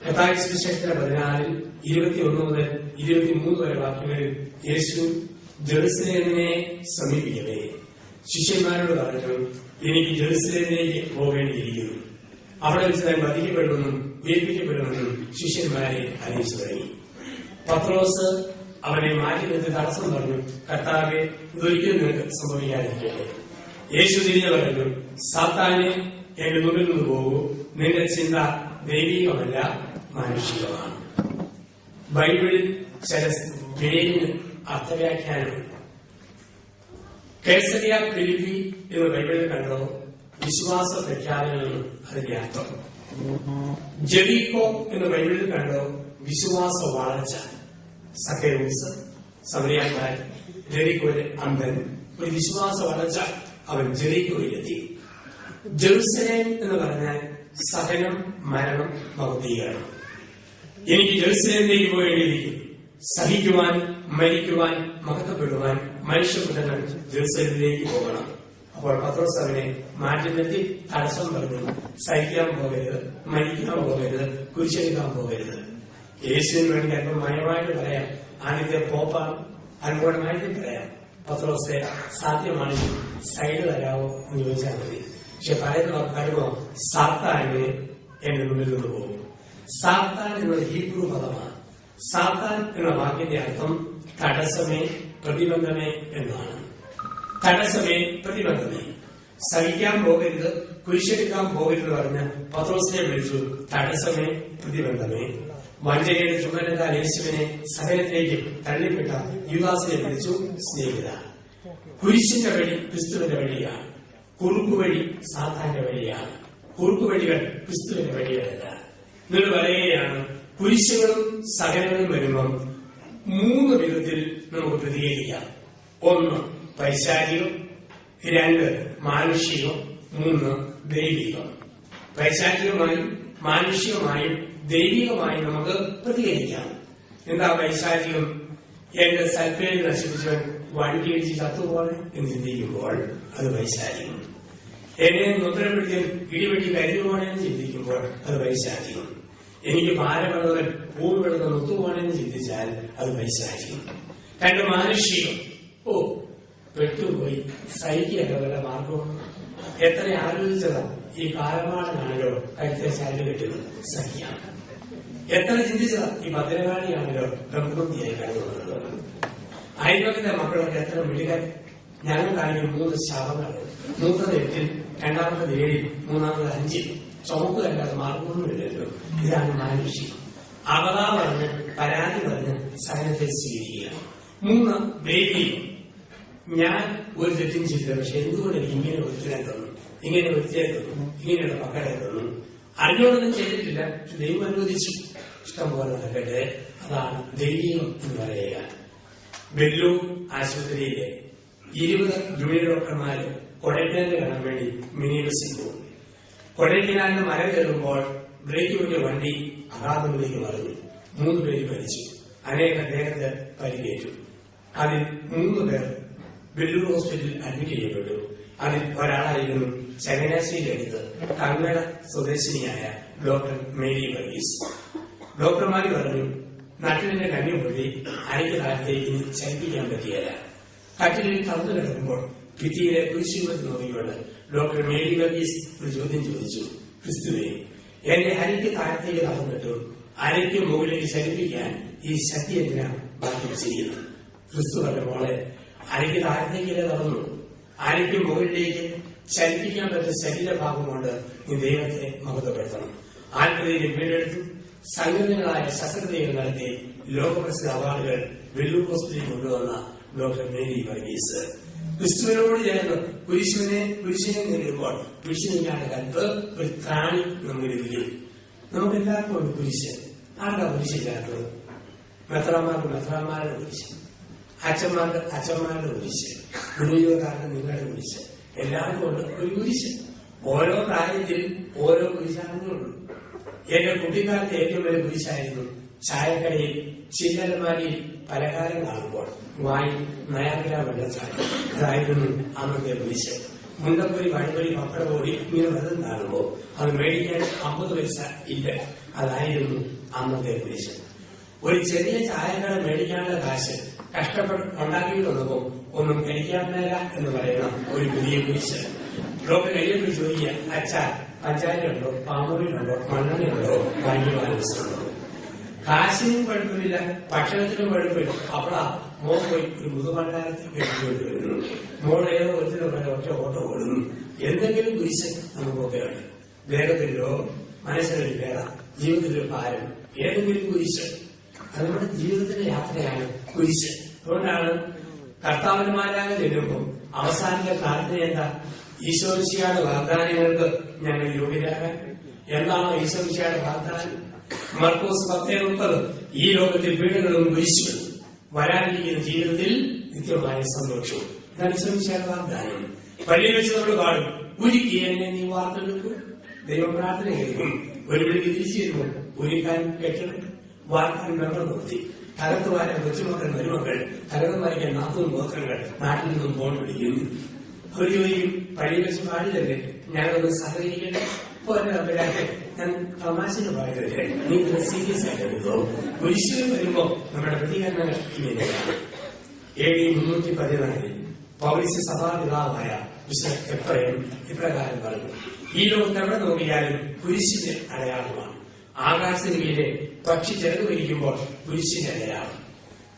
മത്തായി സുവിശേഷത്തിന്റെ 14:21 മുതൽ 23 വരെ വാക്യങ്ങളിൽ യേശു ജെറുസലേമിനെ സമീപിക്കവേ ശിഷ്യന്മാരോട് പറഞ്ഞു, എനിക്ക് ജെറുസലേമിലേക്ക് പോകേണ്ടിയിരിക്കുന്നു. അവിടെ വെച്ച് ഞാൻ വധിക്കപ്പെടുമെന്നും ഉയർപ്പിക്കപ്പെടുമെന്നും ശിഷ്യന്മാരെ അറിയിച്ചു തുടങ്ങി. പത്രോസ് അവനെ മാറ്റി നിർത്തി തടസ്സം പറഞ്ഞു, കർത്താവേ, ഇതൊരിക്കലും നിനക്ക് സംഭവിക്കാതിരിക്കട്ടെ. യേശു തിരിഞ്ഞു പറഞ്ഞു, സാത്താനെ, എന്റെ മുന്നിൽ നിന്ന് പോകൂ. നിന്റെ ചിന്ത ദൈവികമല്ല, മാനുഷികമാണ്. ബൈബിളിൽ ചില പേരിന് അർത്ഥവ്യാഖ്യാനമുണ്ട്. കേസരിയ ഫിലിപ്പി എന്ന് ബൈബിളിൽ കണ്ടോ വിശ്വാസ പ്രഖ്യാപനമെന്ന് അതിന്റെ അർത്ഥം. ജെറീക്കോ എന്ന് ബൈബിളിൽ കണ്ടോ വിശ്വാസ വളർച്ച. സക്കേവൂസ് സമരിയാക്കാരൻ, ജെറീക്കോയിലെ അന്ധൻ, ഒരു വിശ്വാസ വളർച്ച, അവൻ ജെറീക്കോയിലെത്തി. ജെറുസലേം എന്ന് പറഞ്ഞാൽ സഹനം, മരണം, മൗതീകരണം. എനിക്ക് ജെറുസലേമിലേക്ക് പോകേണ്ടിയിരിക്കുന്നു. സഹിക്കുവാൻ, മരിക്കുവാൻ, മഹത്വപ്പെടുവാൻ മനുഷ്യപുത്രൻ ജെറുസലേമിലേക്ക് പോകണം. അപ്പോൾ പത്രോസ് അവനെ മാറ്റി നിർത്തി തടസ്സം പറഞ്ഞു, സഹിക്കാൻ പോകരുത്, മരിക്കാൻ പോകരുത്, കുരിശെടുക്കാൻ പോകരുത്. യേശുവിന് വേണ്ടി അല്പം മയമായിട്ട് പറയാം, ആദ്യത്തെ പോപ്പാണ്, അനുകൂലമായിട്ട് പറയാം. പത്രോസെ, സാധ്യമാണെങ്കിൽ സൈഡ് തരാമോ എന്ന് ചോദിച്ചാൽ മതി. പക്ഷെ പറയുന്നവർക്കറിവോ സാത്താനെ എന്റെ മുന്നിൽ നിന്ന് പോകും. സാത്താൻ എന്നത് ഹീബ്രു പദമാണ്. സാത്താൻ എന്ന വാക്കിന്റെ അർത്ഥം തടസ്സമേ, പ്രതിബന്ധമേ എന്നാണ്. തടസ്സമേ, പ്രതിബന്ധമേ. സഹിക്കാൻ പോകരുത്, കുരിശെടുക്കാൻ പോകരുത് പറഞ്ഞ പത്രോസിനെ വിളിച്ചു തടസ്സമേ, പ്രതിബന്ധമേ. വഞ്ചനയുടെ ചുമതലത്താൽ യേശുവിനെ സകലത്തിലേക്ക് തള്ളിപ്പെട്ട യുദാസിനെ വിളിച്ചു സ്നേഹിത. കുരിശിന്റെ വഴി ക്രിസ്തുവിന്റെ വഴിയാണ്. കുറുക്കുവഴി സാത്താന്റെ വഴിയാണ്. കുറുക്കുവഴികൾ ക്രിസ്തുവിന്റെ വഴികളല്ല. നിങ്ങൾ പറയുകയാണ്, കുരിശുകളും സകലങ്ങളും വരുമ്പം 3 വിധത്തിൽ നമുക്ക് പ്രതികരിക്കാം. 1 പൈശാചികം, 2 മാനുഷികം, 3 ദൈവികം. പൈശാചികമായും മാനുഷികമായും ദൈവികമായും നമുക്ക് പ്രതികരിക്കാം. എന്താ പൈശാചികം? എന്റെ സൽപ്പേര് നശിപ്പിച്ചവൻ വണ്ടി ഇടിച്ച് ചത്തുപോലെ എന്ന് ചിന്തിക്കുമ്പോൾ അത് പൈശാചികം. എന്നെ മുദ്രപ്പെടുത്തിയ ഇടിവെട്ടി കരിഞ്ഞുപോണെന്ന് ചിന്തിക്കുമ്പോൾ അത് പൈശാചികം. എനിക്ക് ഭാരമുള്ളവൻ പൂവുകളുടെ നൊത്തുപോണെന്ന് ചിന്തിച്ചാൽ അത് പൈശാചികം. 2 മാനുഷികം. പെട്ടുപോയി, സഹിക്കേണ്ട വല്ല മാർഗവും. എത്ര ആലോചിച്ചതാ, ഈ കാലമാണെന്നാണല്ലോ കഴുത്തെ ചരട് കെട്ടുന്നത്, സഹിക്കാം. എത്ര ചിന്തിച്ചതാ, ഈ ഭദ്രകാളിയാണല്ലോ പ്രകൃതിയായി കണ്ടുകൊണ്ടത്. അയൽവക്കത്തെ മക്കളൊക്കെ എത്ര മിടുകൻ. ഞങ്ങൾക്കാണെങ്കിൽ 3 ശവങ്ങൾ. മൂത്തത് 8, രണ്ടാമത്തത് 7, മൂന്നാമത് 5. ചുമക്കുകല്ലാതെ മാർഗമൊന്നുമില്ലല്ലോ. ഇതാണ് മാനുഷികം. അവത പറഞ്ഞ്, പരാതി പറഞ്ഞ് സഹനത്തെ സ്വീകരിക്കുക. 3 ദൈവികം. ഞാൻ ഒരു തെറ്റും ചെയ്തില്ല, പക്ഷെ എന്തുകൊണ്ട് എനിക്ക് ഇങ്ങനെ ഒരുത്തിനെ തന്നു, ഇങ്ങനെ ഒരുത്തിയെ തന്നു, ഇങ്ങനെയുള്ള മക്കളെ തന്നു. അറിഞ്ഞോടൊന്നും ചെയ്തിട്ടില്ല, പക്ഷെ ദൈവം അനുവദിച്ചു. ഇഷ്ടം പോലെ നടക്കട്ടെ. അതാണ് ദൈവീകം എന്ന് പറയുക. വെല്ലൂർ ആശുപത്രിയിലെ 20 ജൂനിയർ ഡോക്ടർമാര് കൊടൈക്കനാലിൽ കാണാൻ വേണ്ടി മിനി ബസ്സിൽ പോകും. കൊടൈക്കനാലിന് മല കയറുമ്പോൾ ബ്രേക്ക് പറ്റിയ വണ്ടി അഗാധത്തിലേക്ക് മറിഞ്ഞു. 3 പേര് മരിച്ചു. അനേക ദേഹത്ത് പരിക്കേറ്റു. അതിൽ 3 പേർ വെല്ലൂർ ഹോസ്പിറ്റലിൽ അഡ്മിറ്റ് ചെയ്യപ്പെട്ടു. അതിൽ ഒരാളായിരുന്നു ചങ്ങനാശ്ശേരിയിലെടുത്ത് കന്നഡ സ്വദേശിനിയായ ഡോക്ടർ മേരി വർഗീസ്. ഡോക്ടർമാര് പറഞ്ഞു, നട്ടിലിന്റെ കണ്ണി പൊട്ടി അരയ്ക്ക് താഴത്തേക്ക് ചലിപ്പിക്കാൻ പറ്റിയല്ല. കട്ടിലിൽ തളർന്നു കിടക്കുമ്പോൾ ഭിത്തിയിലെ കുരിശുരൂപത്തിൽ നോക്കിക്കൊണ്ട് ഡോക്ടർ മേരി വർഗീസ് ഒരു ചോദ്യം ചോദിച്ചു, ക്രിസ്തുവേ, എന്റെ അരയ്ക്ക് താഴത്തേക്ക് തളർന്നിട്ടു അരയ്ക്ക് മുകളിലേക്ക് ചലിപ്പിക്കാൻ ഈ ശക്തി എന്തിനാ ബാക്കി വെച്ചിരിക്കുന്നത്? ക്രിസ്തു പറഞ്ഞ മോളെ, അരയ്ക്ക് താഴത്തേക്കല്ലേ തളർന്നു, അരയ്ക്ക് മുകളിലേക്ക് ചലിപ്പിക്കാൻ പറ്റുന്ന ശരീരഭാഗം കൊണ്ട് നീ ദൈവത്തെ മഹത്വപ്പെടുത്തണം. ആത്മീയതയെ വീണ്ടെടുത്തു സംഘടനകളായ ശസ്ത്രക്രിയകൾ നടത്തി ലോകപ്രസിദ്ധ അവാർഡുകൾ വെല്ലൂർ ഹോസ്പിറ്റലിൽ കൊണ്ടുവന്ന ഡോക്ടർ മേരി വർഗീസ്. ക്രിസ്തുവിനോട് ചേർന്ന് കുരിശിനെ നേരിടുമ്പോൾ കുരിശിനെയാണ് കൽപ്പ് ഒരു ത്രാണി നമുക്ക് ലഭിക്കും. നമുക്കെല്ലാവർക്കും ഉണ്ട് കുരിശ്. ആർക്കാ കുരിശില്ലാത്തത്? മെത്രാന്മാർക്ക് മെത്രാന്മാരുടെ കുരിശ്, അച്ഛന്മാർക്ക് അച്ഛന്മാരുടെ കുരിശ്, ഗുരുജീവക്കാർക്ക് നിങ്ങളുടെ കുരിശ്. എല്ലാവർക്കും ഉണ്ട് ഒരു കുരിശ്. ഓരോ പ്രായത്തിൽ ഓരോ കുരിശാണെന്നുള്ളൂ. എന്റെ കുട്ടിക്കാലത്ത് ഏറ്റവും വലിയ കുരിശായിരുന്നു ചായക്കടയിൽ ചില്ലലമാരിയിൽ പലഹാരം കാണുമ്പോൾ വായി നയാഗ്ര വെള്ളച്ചാട്ടം. അതായിരുന്നു അന്നത്തെ കുരിശ്. മുണ്ടപ്പൊരി, വഴിപ്പൊരി, പപ്പടപ്പൊടി ഇങ്ങനെ വെള്ളം കാണുമ്പോൾ അത് മേടിക്കാൻ 50 പൈസ ഇല്ല. അതായിരുന്നു അന്നത്തെ കുരിശ്. ഒരു ചെറിയ ചായക്കട മേടിക്കാനുള്ള കാശ് കഷ്ടപ്പെട്ട് ഉണ്ടാക്കിയിട്ട് വന്നപ്പോ ഒന്നും കഴിക്കാൻ മേല എന്ന് പറയുന്ന ഒരു പുതിയ കുരിശ്. ഡോക്ടർ കഴിയപ്പോൾ ചോദിക്കുക, അച്ഛാ പഞ്ചായത്തുണ്ടോ, പാമ്പുണ്ടോ, മണ്ണെണ്ണയുണ്ടോ, വാങ്ങിവാനുണ്ടോ? കാശിനും കുഴപ്പമില്ല, ഭക്ഷണത്തിനും കുഴപ്പമില്ല. അപ്പോഴാ മോൻ പോയി ഒരു മുതുപണ്ടാരത്തേക്ക് എടുത്തുകൊണ്ട് വരുന്നു. മോൾ ഏതോ ഒറ്റ ഓട്ടോ ഓടുന്നു. എന്തെങ്കിലും കുരിശ് നമുക്കൊക്കെ ഉണ്ട്. ദേഹത്തിൽ രോഗം, മനസ്സിനൊരു വേദ, ജീവിതത്തിലൊരു ഭാരം, ഏതെങ്കിലും കുരിശ്. അത് നമ്മുടെ ജീവിതത്തിന്റെ യാത്രയാണ് കുരിശ്. അതുകൊണ്ടാണ് കർത്താവന്മാരാകെ ചെല്ലുമ്പോൾ അവസാനത്തെ പ്രാർത്ഥന എന്താ? ഈശോമിശിഹായുടെ വാഗ്ദാനങ്ങൾക്ക് ഞങ്ങൾ യോഗ്യരാകാൻ. എന്താണോ ഈശോമിശിഹായുടെ വാഗ്ദാനം? മർക്കോസ് 10:30, ഈ ലോകത്തിൽ പീഡകളും കുരിശുകളും, വരാനിരിക്കുന്ന ജീവിതത്തിൽ നിത്യമായ സന്തോഷവും. ഇതാണ് ഈശോമിശിഹായുടെ വാഗ്ദാനം. പള്ളിയിൽ വെച്ച് നമ്മൾ പാടും, ഒരുക്കി എന്നെ നീ വാർത്തെടുക്കും. ദൈവം പ്രാർത്ഥന കേൾക്കും. ഒരു വിളിക്ക് തിരിച്ചു വരുമ്പോൾ ഒരുക്കാൻ കെട്ടണം, വാർക്കാൻ വെള്ളം നിർത്തി, തകർത്ത് വാരാൻ കൊച്ചുമക്കൾ, മരുമക്കൾ, തകർന്ന് വായിക്കാൻ 40 ഗോത്രങ്ങൾ നാട്ടിൽ നിന്നും ഫോൺ വിളിക്കുന്നു. അവർ ചോദിക്കും, പള്ളിയിൽ വെച്ച് പാടില്ലല്ലേ, ഞങ്ങളൊന്ന് സഹകരിക്കട്ടെ. ഞാൻ തമാശന് പാടില്ലേ, നീ സീരിയസ് ആയിട്ട് എടുത്തോ. കുരിശുകൾ വരുമ്പോ നമ്മുടെ പ്രതികരണങ്ങൾ ഇങ്ങനെയാണ്. AD 314 പൗലോസ് സഭാപിതാവായ വിശുദ്ധ എഫ്രേം ഇപ്രകാരം പറഞ്ഞു, ഈ ലോകത്ത് എവിടെ നോക്കിയാലും കുരിശിന്റെ അടയാളമാണ്. ആകാശത്തിന് കീഴിലെ പക്ഷി ചിറക് വിരിക്കുമ്പോൾ കുരിശിന്റെ അടയാളം.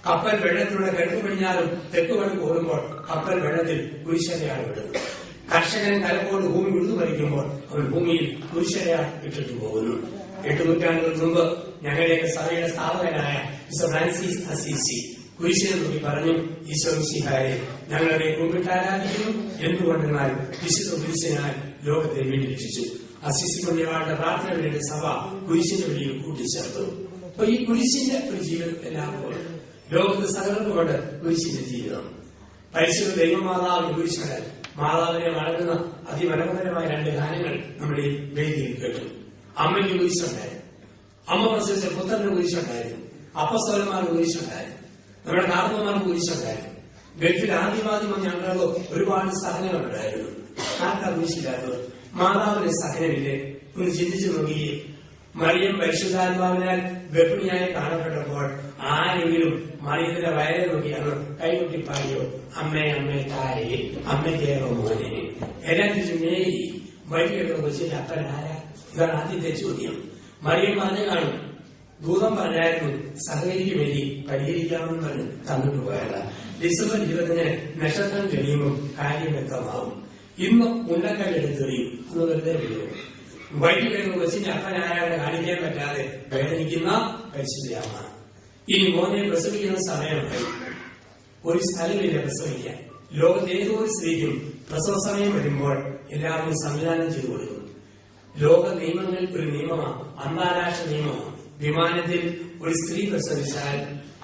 കപ്പൽ വെള്ളത്തിലൂടെ കിഴക്ക് പടിഞ്ഞാറും തെക്ക് വടക്ക് ഓടുമ്പോൾ കപ്പൽ വെള്ളത്തിൽ കുരിശടയാളം ഇടുന്നു. കർഷകൻ കലപ്പോട് ഭൂമി ഉഴുതു മരിക്കുമ്പോൾ അവൻ ഭൂമിയിൽ കുരിശടയാളം ഇട്ടിട്ട് പോകുന്നു. 8 നൂറ്റാണ്ടുകൾക്ക് മുമ്പ് ഞങ്ങളുടെയൊക്കെ സഭയുടെ സ്ഥാപകനായ മിസ്റ്റർ ഫ്രാൻസിസ് അസീസി കുരിശിനെ നോക്കി പറഞ്ഞു, ഈശോമിശിഹായെ ഞങ്ങളെ കുമ്പിട്ട് ആരാധിക്കുന്നു. എന്തുകൊണ്ടെന്നാൽ വിശുദ്ധ കുരിശിനാൽ ലോകത്തെ വീണ്ടും രക്ഷിച്ചു. അസീസി പുണ്യവാളുടെ പ്രാർത്ഥന വേണ്ടി സഭ കുരിശിന്റെ വഴിയിൽ കൂട്ടിച്ചേർത്തു. അപ്പൊ ഈ കുരിശിന്റെ ഒരു ജീവിതം എല്ലാവർക്കും ലോകത്ത് സകലർക്കുമുണ്ട്. കുരിശിന്റെ ജീവിതം പരിശുദ്ധ ദൈവമാതാവിന് കുരിശുണ്ടായി. മാതാവിനെ വളരുന്ന അതിമനോഹരമായ 2 ഗാനങ്ങൾ നമ്മുടെ ഈ വേദിയിൽ കേട്ടു. അമ്മയ്ക്ക് കുരിശുണ്ടായിരുന്നു, അമ്മ പ്രസവിച്ച പുത്രന് കുരിശുണ്ടായിരുന്നു, അപ്പസ്തലന്മാർക്ക് കുരിശുണ്ടായിരുന്നു, നമ്മുടെ കാർന്നവന്മാർക്ക് കുരിശുണ്ടായിരുന്നു. ഗൾഫിൽ ആദ്യമാദ്യം ഞങ്ങൾക്ക് ഒരുപാട് സഹനങ്ങളുണ്ടായിരുന്നു. ആർക്കാ കുരിശില്ലാത്തത്? മാതാവിന്റെ സഹനമില്ലേ? ഒന്ന് ചിന്തിച്ചു നോക്കിയേ. മറിയം പരിശുദ്ധാത്മാവിനാൽ ഗർഭിണിയായി കാണപ്പെട്ടപ്പോൾ ആരെങ്കിലും മറിയത്തിന്റെ വയറെ നോക്കിയാണ് കൈകൊട്ടി പാടിയോ? അമ്മേ അമ്മേ തായേ, അമ്മയ്ക്കേറോ മോനെ. എല്ലാം തിരിച്ചു മേരി വൈകിട്ട് കൊച്ചിന്റെ അപ്പനാരാ? ഇതാണ് ആദ്യത്തെ ചോദ്യം. മറിയം പറഞ്ഞ കാണും, ദൂതം പറഞ്ഞായിരുന്നു സഹകരിക്കുമെങ്കിൽ പരിഹരിക്കാമെന്ന് പറഞ്ഞ് തന്നിട്ട് പോയതാ. ഡിസംബർ 20 നക്ഷത്രം കഴിയുമ്പോൾ കാര്യം വ്യക്തമാവും. ഇന്ന് ഉണ്ടക്കല്ലെടുത്തെറിയും, അന്ന് വെറുതെ വിടും. വൈകി വരുന്ന കൊച്ചിന്റെ അപ്പനാരാണ് കാണിക്കാൻ പറ്റാതെ വേദനിക്കുന്ന പരിശുദ്ധയമ്മ. ഇനി മോനെ പ്രസവിക്കുന്ന സമയമായി, ഒരു സ്ഥലമില്ല പ്രസവിക്കാൻ. ലോകത്ത് ഏതോ ഒരു സ്ത്രീക്കും പ്രസവ സമയം വരുമ്പോൾ എല്ലാവരും സംവിധാനം ചെയ്തു കൊടുക്കും. ലോക നിയമങ്ങൾ ഒരു നിയമമാണ്, അന്താരാഷ്ട്ര നിയമമാണ്. വിമാനത്തിൽ ഒരു സ്ത്രീ പ്രസവിച്ചാൽ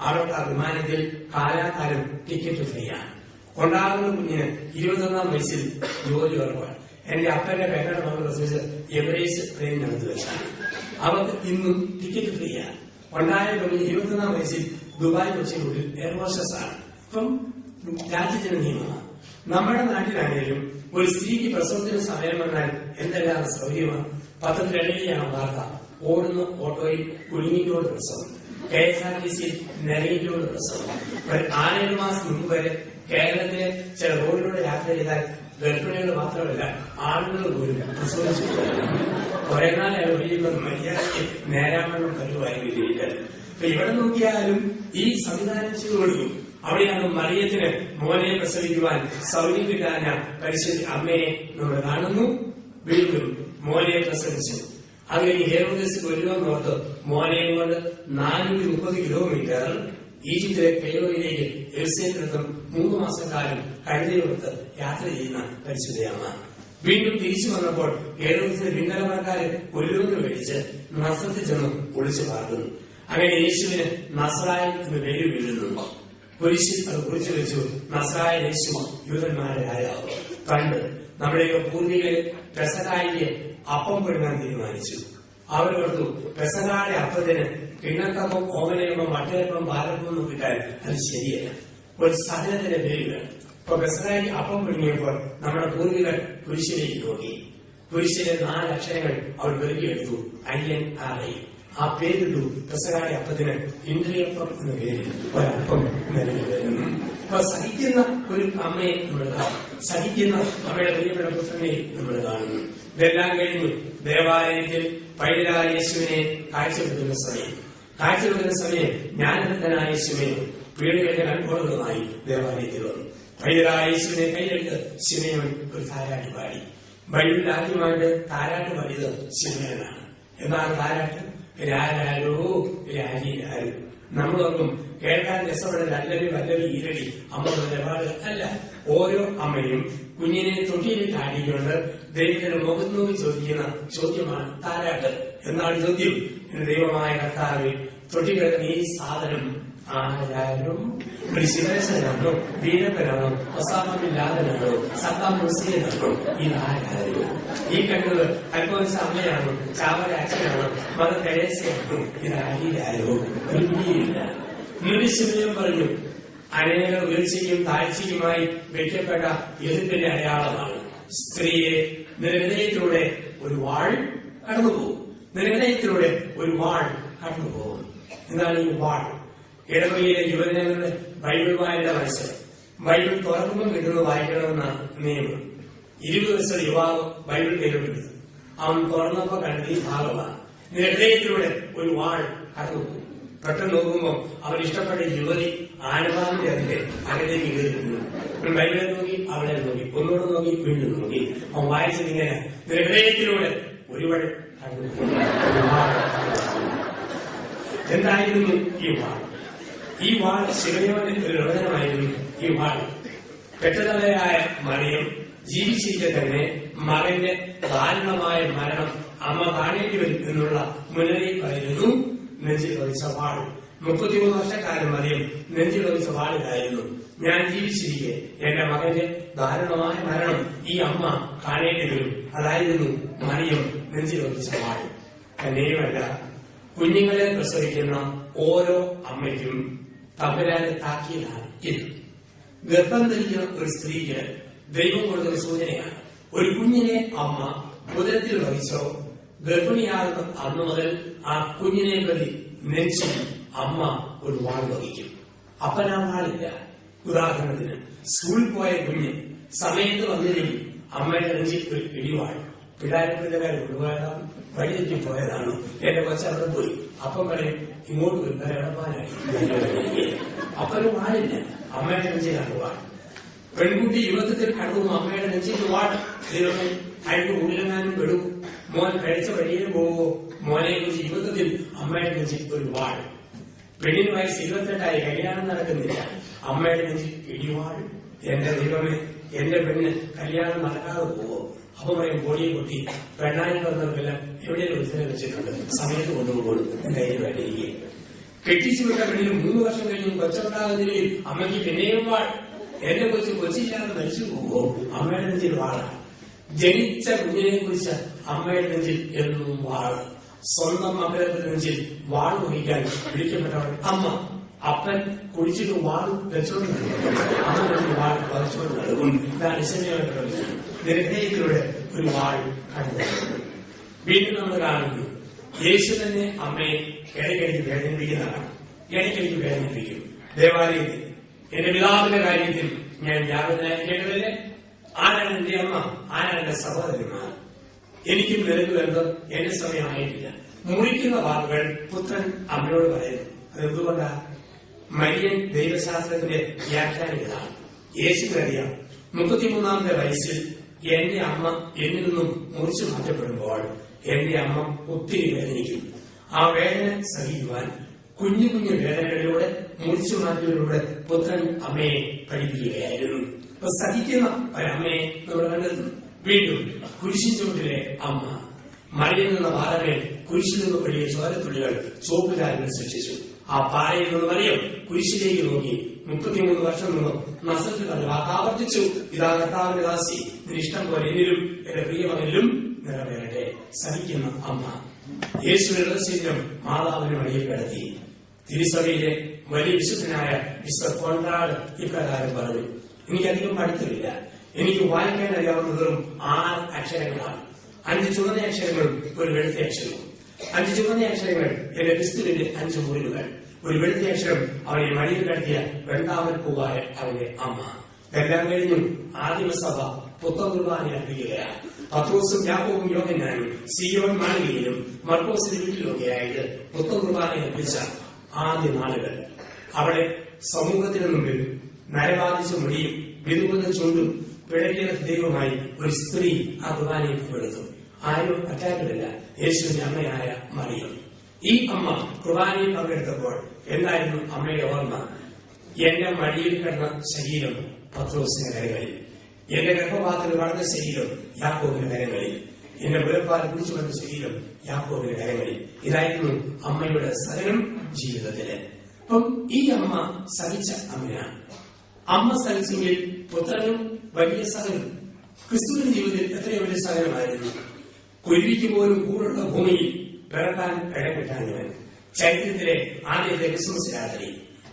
അവർക്ക് ആ വിമാനത്തിൽ കാലാകാലം ടിക്കറ്റ് ഫ്രീയാണ്. കൊണ്ടാകുന്ന കുഞ്ഞിന് 21ാം വയസ്സിൽ ജോലി ഉറപ്പാണ്. എന്റെ അപ്പന്റെ പേരുടെ മകൾ പ്രസവിച്ച് എമിറേറ്റ്സ് ട്രെയിൻ നടത്തി വെച്ചാണ്. അവർക്ക് ഇന്നും ടിക്കറ്റ് ഫ്രീയാണ്. ഉണ്ടായ കുഞ്ഞിന് 21ാം വയസ്സിൽ ദുബായ് കൊച്ചിനുള്ളിൽ എയർ ഹോസ്റ്റസ് ആണ്. ഇപ്പം രാജ്യത്തിന്റെ നിയമമാണ്. നമ്മുടെ നാട്ടിലാണെങ്കിലും ഒരു സ്ത്രീക്ക് പ്രസവത്തിന് സമയം വന്നാൽ എന്തെല്ലാം സൗകര്യമാണ്. പത്രത്തിലിടയിലാണ് വാർത്ത, ഓടുന്ന ഓട്ടോയിൽ കുടുങ്ങിക്കോട് പ്രസവം, KSRTC നിറയിക്കോട് പ്രസവം. 6 മാസം മുമ്പ് വരെ കേരളത്തിലെ ചില റോഡിലൂടെ യാത്ര ചെയ്താൽ ഗർഭിണികൾ മാത്രമല്ല ആളുകൾ പോലും പ്രസവിച്ചു. കുറെ നാളെ വഴിയുമ്പോൾ മര്യാദയ്ക്ക് നേരാമണം കരുവായി വരികയില്ല. അപ്പൊ ഇവിടെ നോക്കിയാലും ഈ സംവിധാനം ചെയ്തു കൊടുക്കും. അവിടെയാണ് മറിയത്തിന് മോനെ പ്രസവിക്കുവാൻ സൗകര്യം കിട്ടാന പരിശുദ്ധ അമ്മയെ നമ്മൾ കാണുന്നു. വീണ്ടും മോനെ പ്രസവിച്ചു. അത് കഴിഞ്ഞ് ഹെരോദസ് കൊല്ലുമെന്ന് ഓർത്ത് മോനെയും കൊണ്ട് 430 കിലോമീറ്റർ ഈജിപ്തിലെ കെയ്റോയിലേക്ക് എരുസലേമിലെത്തും 3 മാസക്കാലം കഴുതയെടുത്ത് യാത്ര ചെയ്യുന്ന പരിശുദ്ധയമ്മ. വീണ്ടും തിരിച്ചു വന്നപ്പോൾ ഹെരോദസിന്റെ പിൻതലമുറക്കാരെ കൊല്ലുമെന്ന് മേടിച്ച് നസ്രത്തിൽ ചെന്ന് ഒളിച്ചു പാർക്കുന്നു. അങ്ങനെ യേശുവിന് നസ്രായൻ എന്ന് പേര് വീഴുന്നു. കുരിശിൽ അത് കുറിച്ചു വെച്ചു, നസ്രായൻ യേശു യൂതന്മാരുടെ രാജാവ്. പണ്ട് നമ്മുടെയൊക്കെ പൂർവികർ പെസഹായിക്ക് അപ്പം പെടുവാൻ തീരുമാനിച്ചു. അവർ ഓർത്തു, പെസഹായുടെ അപ്പത്തിന് കിണ്ണത്തപ്പം, ഓമനയപ്പം, വട്ടയപ്പം, പാലപ്പം ഒന്നും കിട്ടാൻ അത് ശരിയല്ല, ഒരു സഹനത്തിന്റെ പേര് വേണം. ഇപ്പൊ പെസഹായി അപ്പം പിടുങ്ങിയപ്പോൾ നമ്മുടെ പൂർവികർ കുരിശിലേക്ക് നോക്കി. കുരിശിലെ 4 അക്ഷരങ്ങൾ അവർ പെരുക്കിയെടുത്തു, അയ്യൻ ആലയും. ആ പേരിട്ടു പെസഹായുടെ അപ്പത്തിന് ഇന്ദ്രിയപ്പം എന്ന പേരിൽ ഒരപ്പം നിലവിൽ വരുന്നു. അപ്പൊ സഹിക്കുന്ന ഒരു അമ്മയെ നമ്മൾ കാണും, സഹിക്കുന്ന അമ്മയുടെ പ്രിയപ്പെട്ട പുത്രനെ നമ്മൾ കാണുന്നു. ഇതെല്ലാം കഴിഞ്ഞു ദേവാലയത്തിൽ പൈതലായ യേശുവിനെ കാഴ്ചവെക്കുന്ന സമയം ജ്ഞാനവൃദ്ധനായ യേശുവിനെ പീഡകളുടെ അനുഭവങ്ങളുമായി ദേവാലയത്തിൽ വന്നു. പൈതലായ യേശുവിനെ കൈയെടുത്ത് ശിമയോൻ ഒരു താരാട്ട് പാടി. ബൈബിളിൽ ആദ്യമായിട്ട് താരാട്ട് പാടിയത് ശിമയോനാണ്. എന്താണ് താരാട്ട്? രാരാരോ രാരീരാരോ. നമ്മളൊന്നും കേൾക്കാൻ രസപ്പെടുന്ന അല്ലവി വല്ലവി ഈരടി അമ്മയുടെ നിലപാട് അല്ല. ഓരോ അമ്മയും കുഞ്ഞിനെ തൊട്ടിയിലിട്ട് ആടിക്കൊണ്ട് ദൈവത്തിന് മുഖത്ത് നോക്കി ചോദിക്കുന്ന ചോദ്യമാണ് താരാട്ട്. എന്നാണ് ചോദ്യം. എന്റെ ദൈവമായ കർത്താവേ, തൊട്ടിക്കിടക്കുന്ന ഈ സാധനം ആരാരും ഒരു ശിവരസനാണോ, വീരപ്പനാണോ, ഒസാമില്ലാതനാണോ, സദ്ദാം ഹുസൈനാണോ? ഇതാരാരോ? ഈ കണ്ടത് അൽഫോൻസ അമ്മയാണോ, ചാവര അച്ഛനാണോ, മദർ തെരേസയാണോ? ഇതാരാരോ? ഒരു പിടിയില്ല. ശിവയും പറഞ്ഞു, അനേക വീഴ്ചയ്ക്കും താഴ്ചയ്ക്കുമായി വെക്കപ്പെട്ട എതിർപ്പിന്റെ അടയാളമാണ്. സ്ത്രീയെ നിരഹൃദയത്തിലൂടെ ഒരു വാൾ കടന്നുപോകും. നിരഹൃദയത്തിലൂടെ ഒരു വാൾ കടന്നുപോകും. എന്താണ് ഈ വാൾ? ഇടവകയിലെ യുവജനങ്ങളുടെ ബൈബിൾ വായനയുടെ മത്സരം. ബൈബിൾ തുറക്കുമ്പോൾ കിട്ടുന്നത് വായിക്കണമെന്നാണ് നിയമം. 20 വയസ്സുള്ള യുവാവ് ബൈബിൾ കയ്യിലോട്ടെടുത്തു. അവൻ തുറന്നപ്പോ കണ്ടത് ഈ ഭാഗമാണ്. ഹൃദയത്തിലൂടെ ഒരു വാൾ കടന്നുപോകും. പെട്ടെന്ന് നോക്കുമ്പോൾ അവൻ ഇഷ്ടപ്പെട്ട യുവതി ആനവാദിന്റെ അതിന്റെ അകത്തേക്ക് കയറിക്കുന്നു. ബൈബിളെ നോക്കി, അവളെ നോക്കി, ഒന്നുകൂടെ നോക്കി, വീണ്ടും നോക്കി. അവൻ വായിച്ചത് ഇങ്ങനെ: ഹൃദയത്തിലൂടെ ഒരു വാൾ കടന്നുപോകും. എന്തായിരുന്നു ഈ വാൾ? ഈ വാൾ ശിവയോനിൽ ഒരു പ്രവചനമായിരുന്നു. ഈ വാൾ പെട്ടതലയായ മറിയം ജീവിച്ചിരിക്കെ തന്നെ മകന്റെ ദാരുണമായ മരണം അമ്മ കാണേണ്ടി വരും എന്നുള്ള മുന്നറിയിപ്പായിരുന്നു നെഞ്ചിൽ വഹിച്ച വാൾ. 33 വർഷക്കാലം മറിയം നെഞ്ചിൽ വഹിച്ച വാളിലായിരുന്നു. ഞാൻ ജീവിച്ചിരിക്കെ എന്റെ മകന്റെ ദാരുണമായ മരണം ഈ അമ്മ കാണേണ്ടി വരും. അതായിരുന്നു മറിയം നെഞ്ചിൽ വഹിച്ച വാൾ. തന്നെയുമല്ല, കുഞ്ഞുങ്ങളെ പ്രസവിക്കുന്ന ഓരോ അമ്മയ്ക്കും തമ്പുരാന്റെ താക്കീതാണ് ഇത്. ഗർഭം ധരിക്കുന്ന ഒരു സ്ത്രീക്ക് ദൈവം കൊടുക്കുന്ന സൂചനയാണ്. ഒരു കുഞ്ഞിനെ അമ്മ ഉദരത്തിൽ വഹിച്ചോ, ഗർഭിണിയാകുന്ന അന്ന് മുതൽ ആ കുഞ്ഞിനെ പ്രതി നെഞ്ചിൽ അമ്മ ഒരു വാൾ വഹിക്കും. അപ്പനാ വാളില്ല. ഉദാഹരണത്തിന്, സ്കൂളിൽ പോയ കുഞ്ഞ് സമയത്ത് വന്നില്ലെങ്കിൽ അമ്മയുടെ നെഞ്ചിൽ ഒരു ഇടിവാൾ. പിള്ളേരെക്കാരെ കൊണ്ടുപോയതാണ്, വഴിതെറ്റി പോയതാണ്, എന്റെ കൊച്ചവിടെ പോയി. അപ്പം പറയും, ഇങ്ങോട്ട് പോയി വേറെ ഇടപാനായി. അപ്പനും വാളില്ല, അമ്മയുടെ നെഞ്ചിലാണ് വാൾ. പെൺകുട്ടി യുവത്വത്തിൽ കടന്നു, അമ്മയുടെ നെഞ്ചിൽ വാൾ. ദൈവമേ, അഴിവ് ഉള്ളിലെങ്ങാനും പെടും, മോൻ കഴിച്ച വഴിയിൽ പോവോ? മോനെ കുറിച്ച് യുവത്വത്തിൽ അമ്മയുടെ നെഞ്ചിൽ ഒരു വാൾ. പെണ്ണിന് വയസ്സ് 28 കല്യാണം നടക്കുന്നില്ല, അമ്മയുടെ നെഞ്ചിൽ ഇടിവാൾ. എന്റെ ദൈവമേ, എന്റെ പെണ്ണ് കല്യാണം നടക്കാതെ പോവോ? അപ്പൊ പറയും, പൊടിയെ പൊട്ടി പെണ്ണായി പറഞ്ഞവർക്കെല്ലാം എവിടെയും ഉത്തരം വെച്ചിട്ടുണ്ട്, സമയത്ത് കൊണ്ടുപോകും കയ്യിൽ വേണ്ടിയിരിക്കും. കെട്ടിച്ചു വിട്ട പെണ്ണിന് 3 വർഷം കഴിഞ്ഞ് കൊച്ചുണ്ടാകുന്നതിൽ അമ്മയ്ക്ക് പിന്നെയും വാൾ. എന്റെ കൊച്ചില്ലാതെ മരിച്ചു പോവോ? അമ്മയുടെ നെഞ്ചിൽ വാളാണ്. ജനിച്ച കുഞ്ഞിനെ കുറിച്ച് അമ്മയുടെ നെഞ്ചിൽ എന്നും വാള്. സ്വന്തം മക്കളെ നെഞ്ചിൽ വാൾ വഹിക്കാൻ വിളിക്കപ്പെട്ടവൾ അമ്മ. അപ്പൻ കുടിച്ചിട്ട് വാൾ വെച്ചോണ്ട് നടക്കും, അമ്മ നെഞ്ചിൽ വാൾ വഹിച്ചോണ്ട് നടക്കും. ഇതാണ് ഇസമയമായിട്ട് നിരഹൃദയത്തിലൂടെ ഒരു വാൾ കണ്ടു. വീണ്ടും നമ്മൾ കാണുന്നു, യേശു തന്നെ അമ്മയെ ഇടയ്ക്കിടയ്ക്ക് വേദനിപ്പിക്കുന്നതാണ്. ഇടയ്ക്കിടയ്ക്ക് വേദനിപ്പിക്കും. ദേവാലയത്തിൽ എന്റെ പിതാവിന്റെ കാര്യത്തിൽ ഞാൻ ജാഗ്രതയായിരിക്കേണ്ടതല്ലേ? ആരാണ് എന്റെ അമ്മ? ആരാണ് എന്റെ സഹോദരന്മാർ? എനിക്കും നിനക്കും ബന്ധം എന്റെ സമയമായിട്ടില്ല. മുറിക്കുന്ന വാക്കുകൾ പുത്രൻ അമ്മയോട് പറയുന്നു. അതെന്തുകൊണ്ടാ? മരിയൻ ദൈവശാസ്ത്രത്തിന്റെ വ്യാഖ്യാനിക്കുന്നതാണ്. യേശുവിനറിയാം, 33-ാമത്തെ വയസ്സിൽ എന്റെ അമ്മ എന്നിൽ നിന്നും മുറിച്ചു മാറ്റപ്പെടുമ്പോൾ എന്റെ അമ്മ ഒത്തിരി വേദനിക്കും. ആ വേദന സഹിക്കുവാൻ കുഞ്ഞു കുഞ്ഞു വേദനകളിലൂടെ മുറിച്ചു മാറ്റലിലൂടെ പുത്രൻ അമ്മയെ പഠിപ്പിക്കുകയായിരുന്നു. അപ്പൊ സഹിക്കുന്ന ഒരമ്മയെ നമ്മൾ കണ്ടെത്തുന്നു. വീണ്ടും കുരിശിൻ ചുവട്ടിലെ അമ്മ മറിയിൽ നിന്ന പാറമേൽ കുരിശിൽ നിന്ന് വലിയ ചോരത്തുള്ളികൾ ചോപ്പുചാരങ്ങൾ സൃഷ്ടിച്ചു. ആ പാറയിൽ നിന്ന് മറിയം കുരിശിലേക്ക് നോക്കി 33 വർഷം മുമ്പ് നസറത്തിൽ ആവർത്തിച്ചു, ഇതാ കർത്താവിന്റെ ദാസി, നിന്റെ ഇഷ്ടം പോലെ എന്നിലും എന്റെ പ്രിയമകനിലും നിറവേറട്ടെ. സഹിക്കുന്ന അമ്മ യേശുവിന്റെ ശരീരം മാതാവിന്റെ വഴിയിൽ കിടത്തി. തിരുസഭയിലെ വലിയ വിശുദ്ധനായ മിസ്റ്റർ കോൺറാഡ് ഇപ്രകാരം പറഞ്ഞു: എനിക്കധികം പഠിത്തമില്ല, എനിക്ക് വായിക്കാൻ അറിയാവുന്നതും 6 അക്ഷരങ്ങളാണ്. 5 ചുവന്ന അക്ഷരങ്ങളും ഒരു വെളുത്ത അക്ഷരവും. 5 ചുവന്ന അക്ഷരങ്ങൾ എന്റെ ക്രിസ്തുവിന്റെ 5 മുറിവുകൾ. ഒരു വെളുത്ത അക്ഷരം അവനെ മടിയിൽ കിടത്തിയ വെണ്ടാമൽ പൂവായ അവന്റെ അമ്മ. ഇതെല്ലാം കഴിഞ്ഞും ആദിമസഭ പുത്തൻ കുർബാന അർപ്പിക്കുകയാണ്. പത്രോസും യാക്കോബും യോഹന്നാനും സിയോൻ മാളികയിലും മർക്കോസിന്റെ വീട്ടിലൊക്കെയായിട്ട് പുത്തൻ കുർബാന അർപ്പിച്ച ആദ്യ നാളുകൾ. അവിടെ സമൂഹത്തിന് മുമ്പിൽ നരബാധിച്ച മുടിയും വിതുകുന്ന ചുണ്ടും പിഴകിയ ഹൃദയവുമായി ഒരു സ്ത്രീ ആ കുർബാനയിൽ പങ്കെടുത്തു. ആരും അറ്റാക്കില്ല, യേശുവിന്റെ അമ്മയായ മറിയം. ഈ അമ്മ കുർബാനയിൽ പങ്കെടുത്തപ്പോൾ എന്തായിരുന്നു അമ്മയുടെ ഓർമ്മ? എന്റെ മടിയിൽ കിടന്ന ശരീരം പത്രോസിന്റെ കരങ്ങളിൽ, എന്റെ ഗർഭപാത്രത്തിൽ വളർന്ന ശരീരം യാക്കോബിന്റെ കരങ്ങളിൽ, എന്റെ മുലപ്പാൽ കുടിച്ചു വന്ന ശരീരം യാക്കോബിന്റെ കരങ്ങളിൽ. ഇതായിരുന്നു അമ്മയുടെ സഹനം ജീവിതത്തില്. അപ്പം ഈ അമ്മ സഹിച്ച അമ്മയാണ്. അമ്മ സഹിച്ചെങ്കിൽ പുത്രനും വലിയ സഹനം. ക്രിസ്തുവിന്റെ ജീവിതത്തിൽ എത്രയോ വലിയ സഹനമായിരുന്നു. കുരുവിക്ക് പോലും കൂടുള്ള ഭൂമിയിൽ പിറക്കാൻ ഇടപെട്ടാനിവൻ. ചൈത്രത്തിലെ ആദ്യത്തെ ക്രിസ്മസ് രാത്രി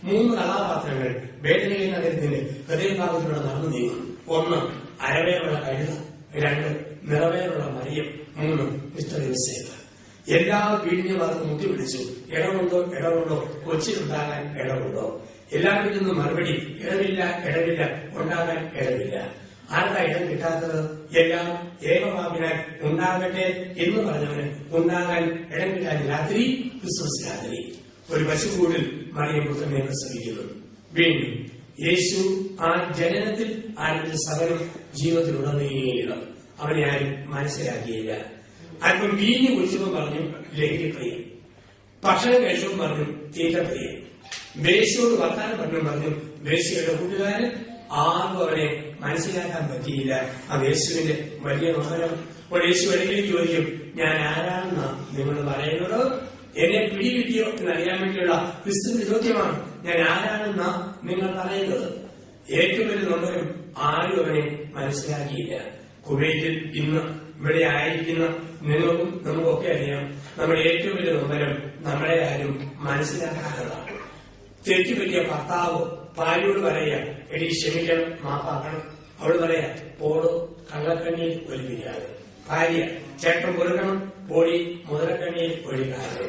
3 കഥാപാത്രങ്ങൾ ബേത്ലഹേം നഗരത്തിന്റെ ഹൃദയഭാഗത്തിലൂടെ നടന്നു നീങ്ങും. 1 അരവേറുള്ള കഴുത, 2 നിറവേറുള്ള മറിയം, 3 മിസ്റ്റർ യോസേഫ്. എല്ലാ വീടിനെ ഭാഗത്ത് മുട്ടിപിടിച്ചു. ഇടമുണ്ടോ കൊച്ചിലുണ്ടാകാൻ ഇടമുണ്ടോ? എല്ലാവരിൽ നിന്നും മറുപടി ഇടവില്ല ഉണ്ടാകാൻ ഇടവില്ല. ആർക്കാ ഇടം കിട്ടാത്തത്? എല്ലാം ഏകഭാവിനാൽ ഉണ്ടാകട്ടെ എന്ന് പറഞ്ഞവന് ഉണ്ടാകാൻ ഇടം കിട്ടാൻ രാത്രി, ക്രിസ്മസ് രാത്രി ഒരു പശുക്കൂടിൽ മറിയം പുത്രനെ പ്രസവിക്കുന്നു. വീണ്ടും യേശു ആ ജനനത്തിൽ ആരംഭിച്ച സകലം ജീവിതത്തിലുടനീളം അവനെ ആരും മനസ്സിലാക്കിയില്ല. അല്പം വീഞ്ഞു കുടിച്ചപ്പോൾ പറഞ്ഞു ലഹരിപ്രിയൻ, ഭക്ഷണം കഴിച്ചപ്പോൾ പറഞ്ഞു തീറ്റപ്രിയൻ, വേശ്യയോട് വർത്താനം പറഞ്ഞു വേശ്യയുടെ കൂട്ടുകാരൻ. ആർക്കും അവനെ മനസ്സിലാക്കാൻ പറ്റിയില്ല. ആ യേശുവിന്റെ വലിയ നൊമ്പരം. അപ്പോൾ യേശു ഇടയ്ക്കിലേക്ക് ചോദിക്കും, ഞാൻ ആരാണെന്നാ നിങ്ങൾ പറയുന്നത്? എന്നെ പിടികിട്ടിയോ എന്നറിയാൻ വേണ്ടിയുള്ള ക്രിസ്തുവിന്റെ ചോദ്യമാണ്. ഞാൻ ആരാണെന്നാ നിങ്ങൾ പറയുന്നത്? ഏറ്റവും വലിയ നൊമ്പരം ആരും അവനെ മനസ്സിലാക്കിയില്ല. കുവൈറ്റിൽ ഇന്ന് ഇവിടെ ആയിരിക്കുന്ന നിങ്ങൾക്കും നമുക്കൊക്കെ അറിയാം, നമ്മുടെ ഏറ്റവും വലിയ നൊമ്പരം നമ്മളെ ആരും മനസ്സിലാക്കാത്തതാണ്. തെറ്റുപറ്റിയ ഭർത്താവ് ഭാര്യയോട് പറയാ, എടി ക്ഷമിക്കണം, മാപ്പാക്കണം. അവള് പറയാ, പോടോ കള്ളക്കണ്ണിയിൽ ഒലിപ്പിക്കാതെ. ഭാര്യ, ചേട്ടൻ പൊറുക്കണം, പോടി മുതലക്കണ്ണിയിൽ ഒഴിക്കാതെ.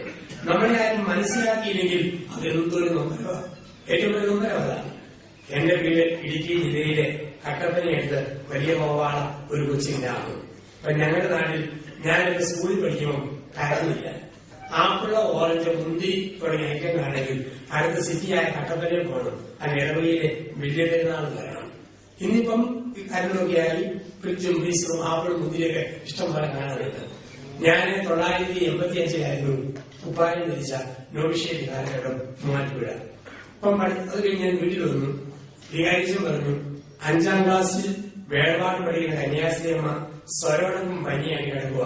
നമ്മളെ ആരും മനസ്സിലാക്കിയില്ലെങ്കിൽ അതെന്തൊരു നൊമ്പരമാണ്. ഏറ്റവും വലിയ നൊമ്പരം അതാണ്. എന്റെ വീട് ഇടുക്കി ജില്ലയിലെ കട്ടപ്പനയെടുത്ത് വലിയ പോവാള ഒരു കൊച്ചിന്റെ ആകും. അപ്പൊ ഞങ്ങളുടെ നാട്ടിൽ ഞാനൊക്കെ സ്കൂളിൽ പഠിക്കുമ്പോൾ കരന്നില്ല. ആപ്പിളോ ഓറഞ്ച് മുന്തിരി തുടങ്ങിയ ഐറ്റങ്ങളാണെങ്കിൽ അടുത്ത സിറ്റിയായ കട്ടപ്പനയിൽ പോകണം, അതിന് ഇടവകയിലെ വലിയ പെരുന്നാൾ വരണം. ഇന്നിപ്പം കരനൊക്കെയായി ഫ്രിഡ്ജും ഫ്രീസറും ആപ്പിളും മുന്തിരിയൊക്കെ ഇഷ്ടം പോലെ കാണാറുണ്ട്. ഞാൻ 1985 കുപ്പായം ധരിച്ച നോവിഷ്യേറ്റ് കാലഘട്ടം മാറ്റിവിടാം. അപ്പം അത് കഴിഞ്ഞ് ഞാൻ വീട്ടിൽ വന്നു. വികാരിച്ചും പറഞ്ഞു, 5ാം ക്ലാസ്സിൽ വേളപാട് പഠിക്കുന്ന കന്യാസ്ത്രീയമ്മ സ്വരോടൊപ്പം പനിയായി കിടക്കുക,